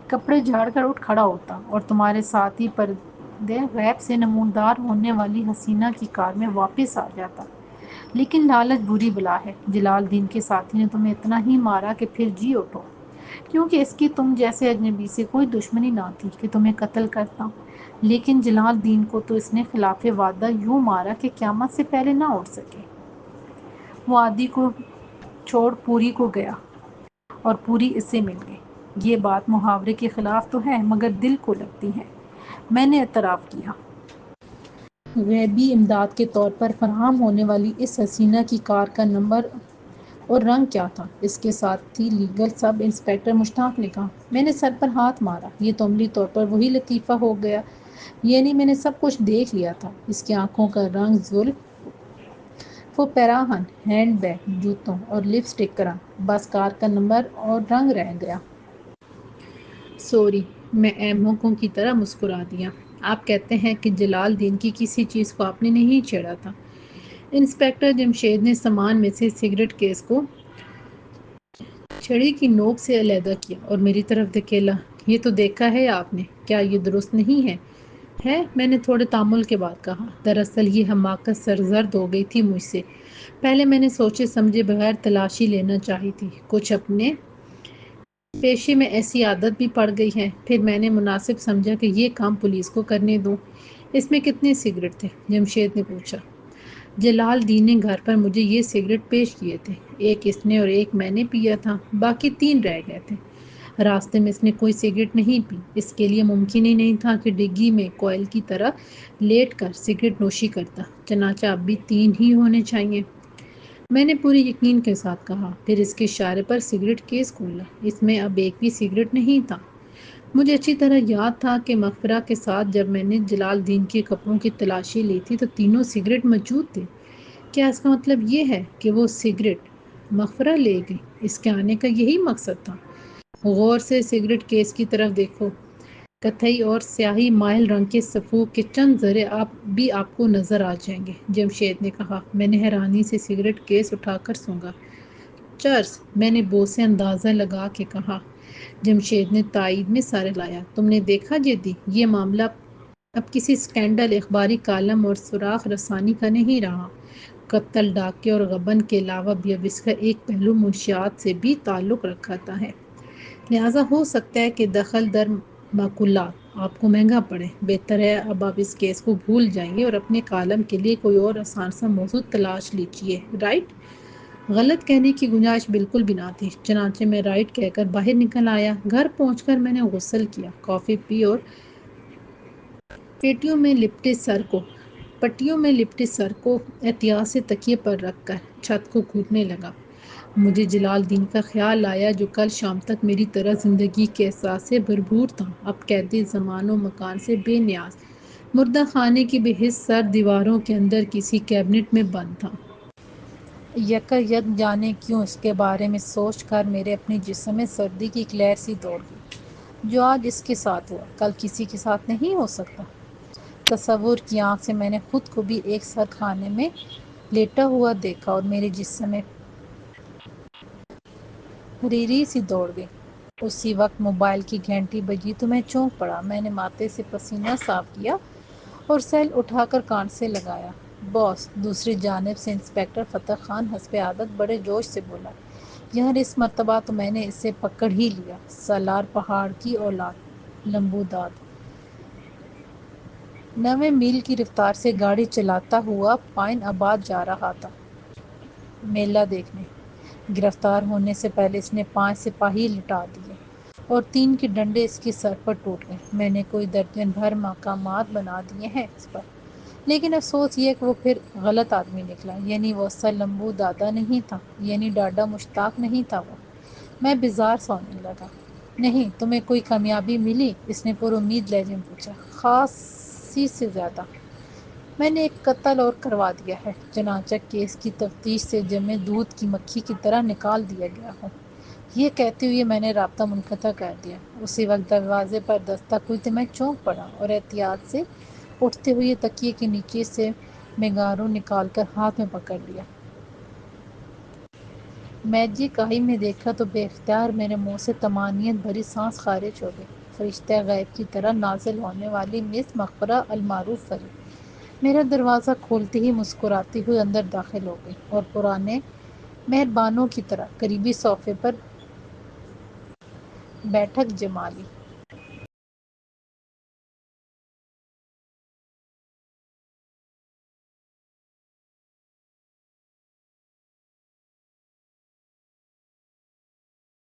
S1: کپڑے جھاڑ کر اٹھ کھڑا ہوتا اور تمہارے ساتھ ہی پردے غیب سے نمودار ہونے والی حسینہ کی کار میں واپس آ جاتا۔ لیکن لالچ بری بلا ہے۔ جلال الدین کے ساتھی نے تمہیں اتنا ہی مارا کہ پھر جی اٹھو، کیونکہ اس کی تم جیسے اجنبی سے کوئی دشمنی نہ تھی کہ تمہیں قتل کرتا۔ لیکن جلال الدین کو تو اس نے خلاف وعدہ یوں مارا کہ قیامت سے پہلے نہ اٹھ سکے۔ وہ عادی کو چھوڑ پوری کو گیا اور پوری اس سے مل گئی۔ یہ بات محاورے کے خلاف تو ہے مگر دل کو لگتی ہے، میں نے اعتراف کیا۔ غیبی امداد کے طور پر فراہم ہونے والی اس حسینہ کی کار کا نمبر اور رنگ کیا تھا؟ اس کے ساتھ ہی لیگل سب انسپیکٹر مشتاق نے کہا۔ میں نے سر پر ہاتھ مارا۔ یہ تو عملی طور پر وہی لطیفہ ہو گیا، یعنی میں نے سب کچھ دیکھ لیا تھا۔ اس کی آنکھوں کا رنگ، زلف و پیراہن، ہینڈ بیگ، جوتوں اور لپسٹک کا رنگ، بس کار کا نمبر اور رنگ رہ گیا۔ سوری، میں اہم موقعوں کی طرح مسکرا دیا۔ آپ کہتے ہیں کہ جلال دین کی کسی چیز کو آپ نے نہیں چھیڑا تھا؟ انسپیکٹر جمشید نے سامان میں سے سگریٹ کیس کو چھڑی کی نوک سے علیحدہ کیا اور میری طرف دھکیلا۔ یہ تو دیکھا ہے آپ نے، کیا یہ درست نہیں ہے؟ میں نے تھوڑے تامل کے بعد کہا۔ دراصل یہ حماقت سرزد ہو گئی تھی مجھ سے۔ پہلے میں نے سوچے سمجھے بغیر تلاشی لینا چاہی تھی، کچھ اپنے پیشے میں ایسی عادت بھی پڑ گئی ہے۔ پھر میں نے مناسب سمجھا کہ یہ کام پولیس کو کرنے دوں۔ اس میں کتنے سگریٹ تھے؟ جمشید نے پوچھا۔ جلال دین نے گھر پر مجھے یہ سگریٹ پیش کیے تھے، ایک اس نے اور ایک میں نے پیا تھا، باقی 3 رہ گئے تھے۔ راستے میں اس نے کوئی سگریٹ نہیں پی، اس کے لیے ممکن ہی نہیں تھا کہ ڈگی میں کوئل کی طرح لیٹ کر سگریٹ نوشی کرتا، چنانچہ اب بھی 3 ہی ہونے چاہیے۔ میں نے پوری یقین کے ساتھ کہا، پھر اس کے اشارے پر سگریٹ کیس کھولا، اس میں اب ایک بھی سگریٹ نہیں تھا۔ مجھے اچھی طرح یاد تھا کہ مغفرہ کے ساتھ جب میں نے جلال دین کے کپڑوں کی تلاشی لی تھی تو تینوں سگریٹ موجود تھے۔ کیا اس کا مطلب یہ ہے کہ وہ سگریٹ مغفرہ لے گئی؟ اس کے آنے کا یہی مقصد تھا؟ غور سے سگریٹ کیس کی طرف دیکھو، کتھئی اور سیاہی مائل رنگ کے صفوف کے چند ذرے بھی آپ کو نظر آ جائیں گے، جمشید نے کہا۔ میں نے حیرانی سے سگریٹ کیس اٹھا کر سونگھا۔ چرس، میں نے بو سے اندازہ لگا کے کہا۔ جمشید نے تائید میں سر ہلایا۔ تم نے دیکھا جدی، یہ معاملہ اب کسی سکینڈل، اخباری کالم اور سراغ رسانی کا نہیں رہا۔ قتل، ڈاکے اور غبن کے علاوہ بھی اب اس کا ایک پہلو منشیات سے بھی تعلق رکھتا ہے، لہٰذا ہو سکتا ہے کہ دخل در معقولات آپ کو مہنگا پڑے۔ بہتر ہے اب آپ اس کیس کو بھول جائیے اور اپنے کالم کے لیے کوئی اور آسان سا موضوع تلاش لیجیے۔ رائٹ؟ غلط کہنے کی گنجائش بالکل بھی نہ تھی، چنانچہ میں رائٹ کہہ کر باہر نکل آیا۔ گھر پہنچ کر میں نے غسل کیا، کافی پی اور پٹیوں میں لپٹے سر کو احتیاط سے تکیے پر رکھ کر چھت کو گھونٹنے لگا۔ مجھے جلال دین کا خیال آیا جو کل شام تک میری طرح زندگی کے احساس سے بھرپور تھا، اب قیدی زمان و مکان سے بے نیاز، مردہ خانے کی بے حس سرد دیواروں کے اندر کسی کیبنٹ میں بند تھا۔ یک جانے کیوں اس کے بارے میں سوچ کر میرے اپنے جسم میں سردی کی ایک لہر سی دوڑ گئی۔ جو آج اس کے ساتھ ہوا، کل کسی کے ساتھ نہیں ہو سکتا۔ تصور کی آنکھ سے میں نے خود کو بھی ایک سرد خانے میں لیٹا ہوا دیکھا اور میرے جسم میں حریری سی دوڑ گئی۔ اسی وقت موبائل کی گھنٹی بجی تو میں چونک پڑا۔ میں نے ماتھے سے پسینہ صاف کیا اور سیل اٹھا کر کان سے لگایا۔ باس، دوسری جانب سے انسپیکٹر فتح خان حسب عادت بڑے جوش سے بولا۔ یار اس مرتبہ تو میں نے اسے پکڑ ہی لیا، سالار پہاڑ کی اولاد، لمبوداد 9 میل کی رفتار سے گاڑی چلاتا ہوا پائن آباد جا رہا تھا میلہ دیکھنے۔ گرفتار ہونے سے پہلے اس نے 5 سپاہی لٹا دیے اور 3 کے ڈنڈے اس کے سر پر ٹوٹ گئے۔ میں نے کوئی درجن بھر مقامات بنا دیے ہیں اس پر، لیکن افسوس یہ کہ وہ پھر غلط آدمی نکلا، یعنی وہ اصل لمبو دادا نہیں تھا، یعنی ڈاڈا مشتاق نہیں تھا وہ۔ میں بیزار سا ہونے لگا۔ نہیں، تمہیں کوئی کامیابی ملی؟ اس نے پر امید لہجے میں پوچھا۔ خاصی سے زیادہ۔ میں نے ایک قتل اور کروا دیا ہے، چنانچہ کیس کی تفتیش سے جمے دودھ کی مکھی کی طرح نکال دیا گیا ہوں۔ یہ کہتے ہوئے میں نے رابطہ منقطع کر دیا۔ اسی وقت دروازے پر دستک ہوئی تو میں چونک پڑا اور احتیاط سے اٹھتے ہوئے تکیے کے نیچے سے میگارو نکال کر ہاتھ میں پکڑ لیا۔ میجی کائی میں دیکھا تو بے اختیار میرے منہ سے طمانینت بھری سانس خارج ہو گئی۔ فرشتہ غیب کی طرح نازل ہونے والی مس مغفرہ المعروف فرید میرا دروازہ کھولتے ہی مسکراتی ہوئی اندر داخل ہو گئی اور پرانے مہربانوں کی طرح قریبی صوفے پر بیٹھک جما لی۔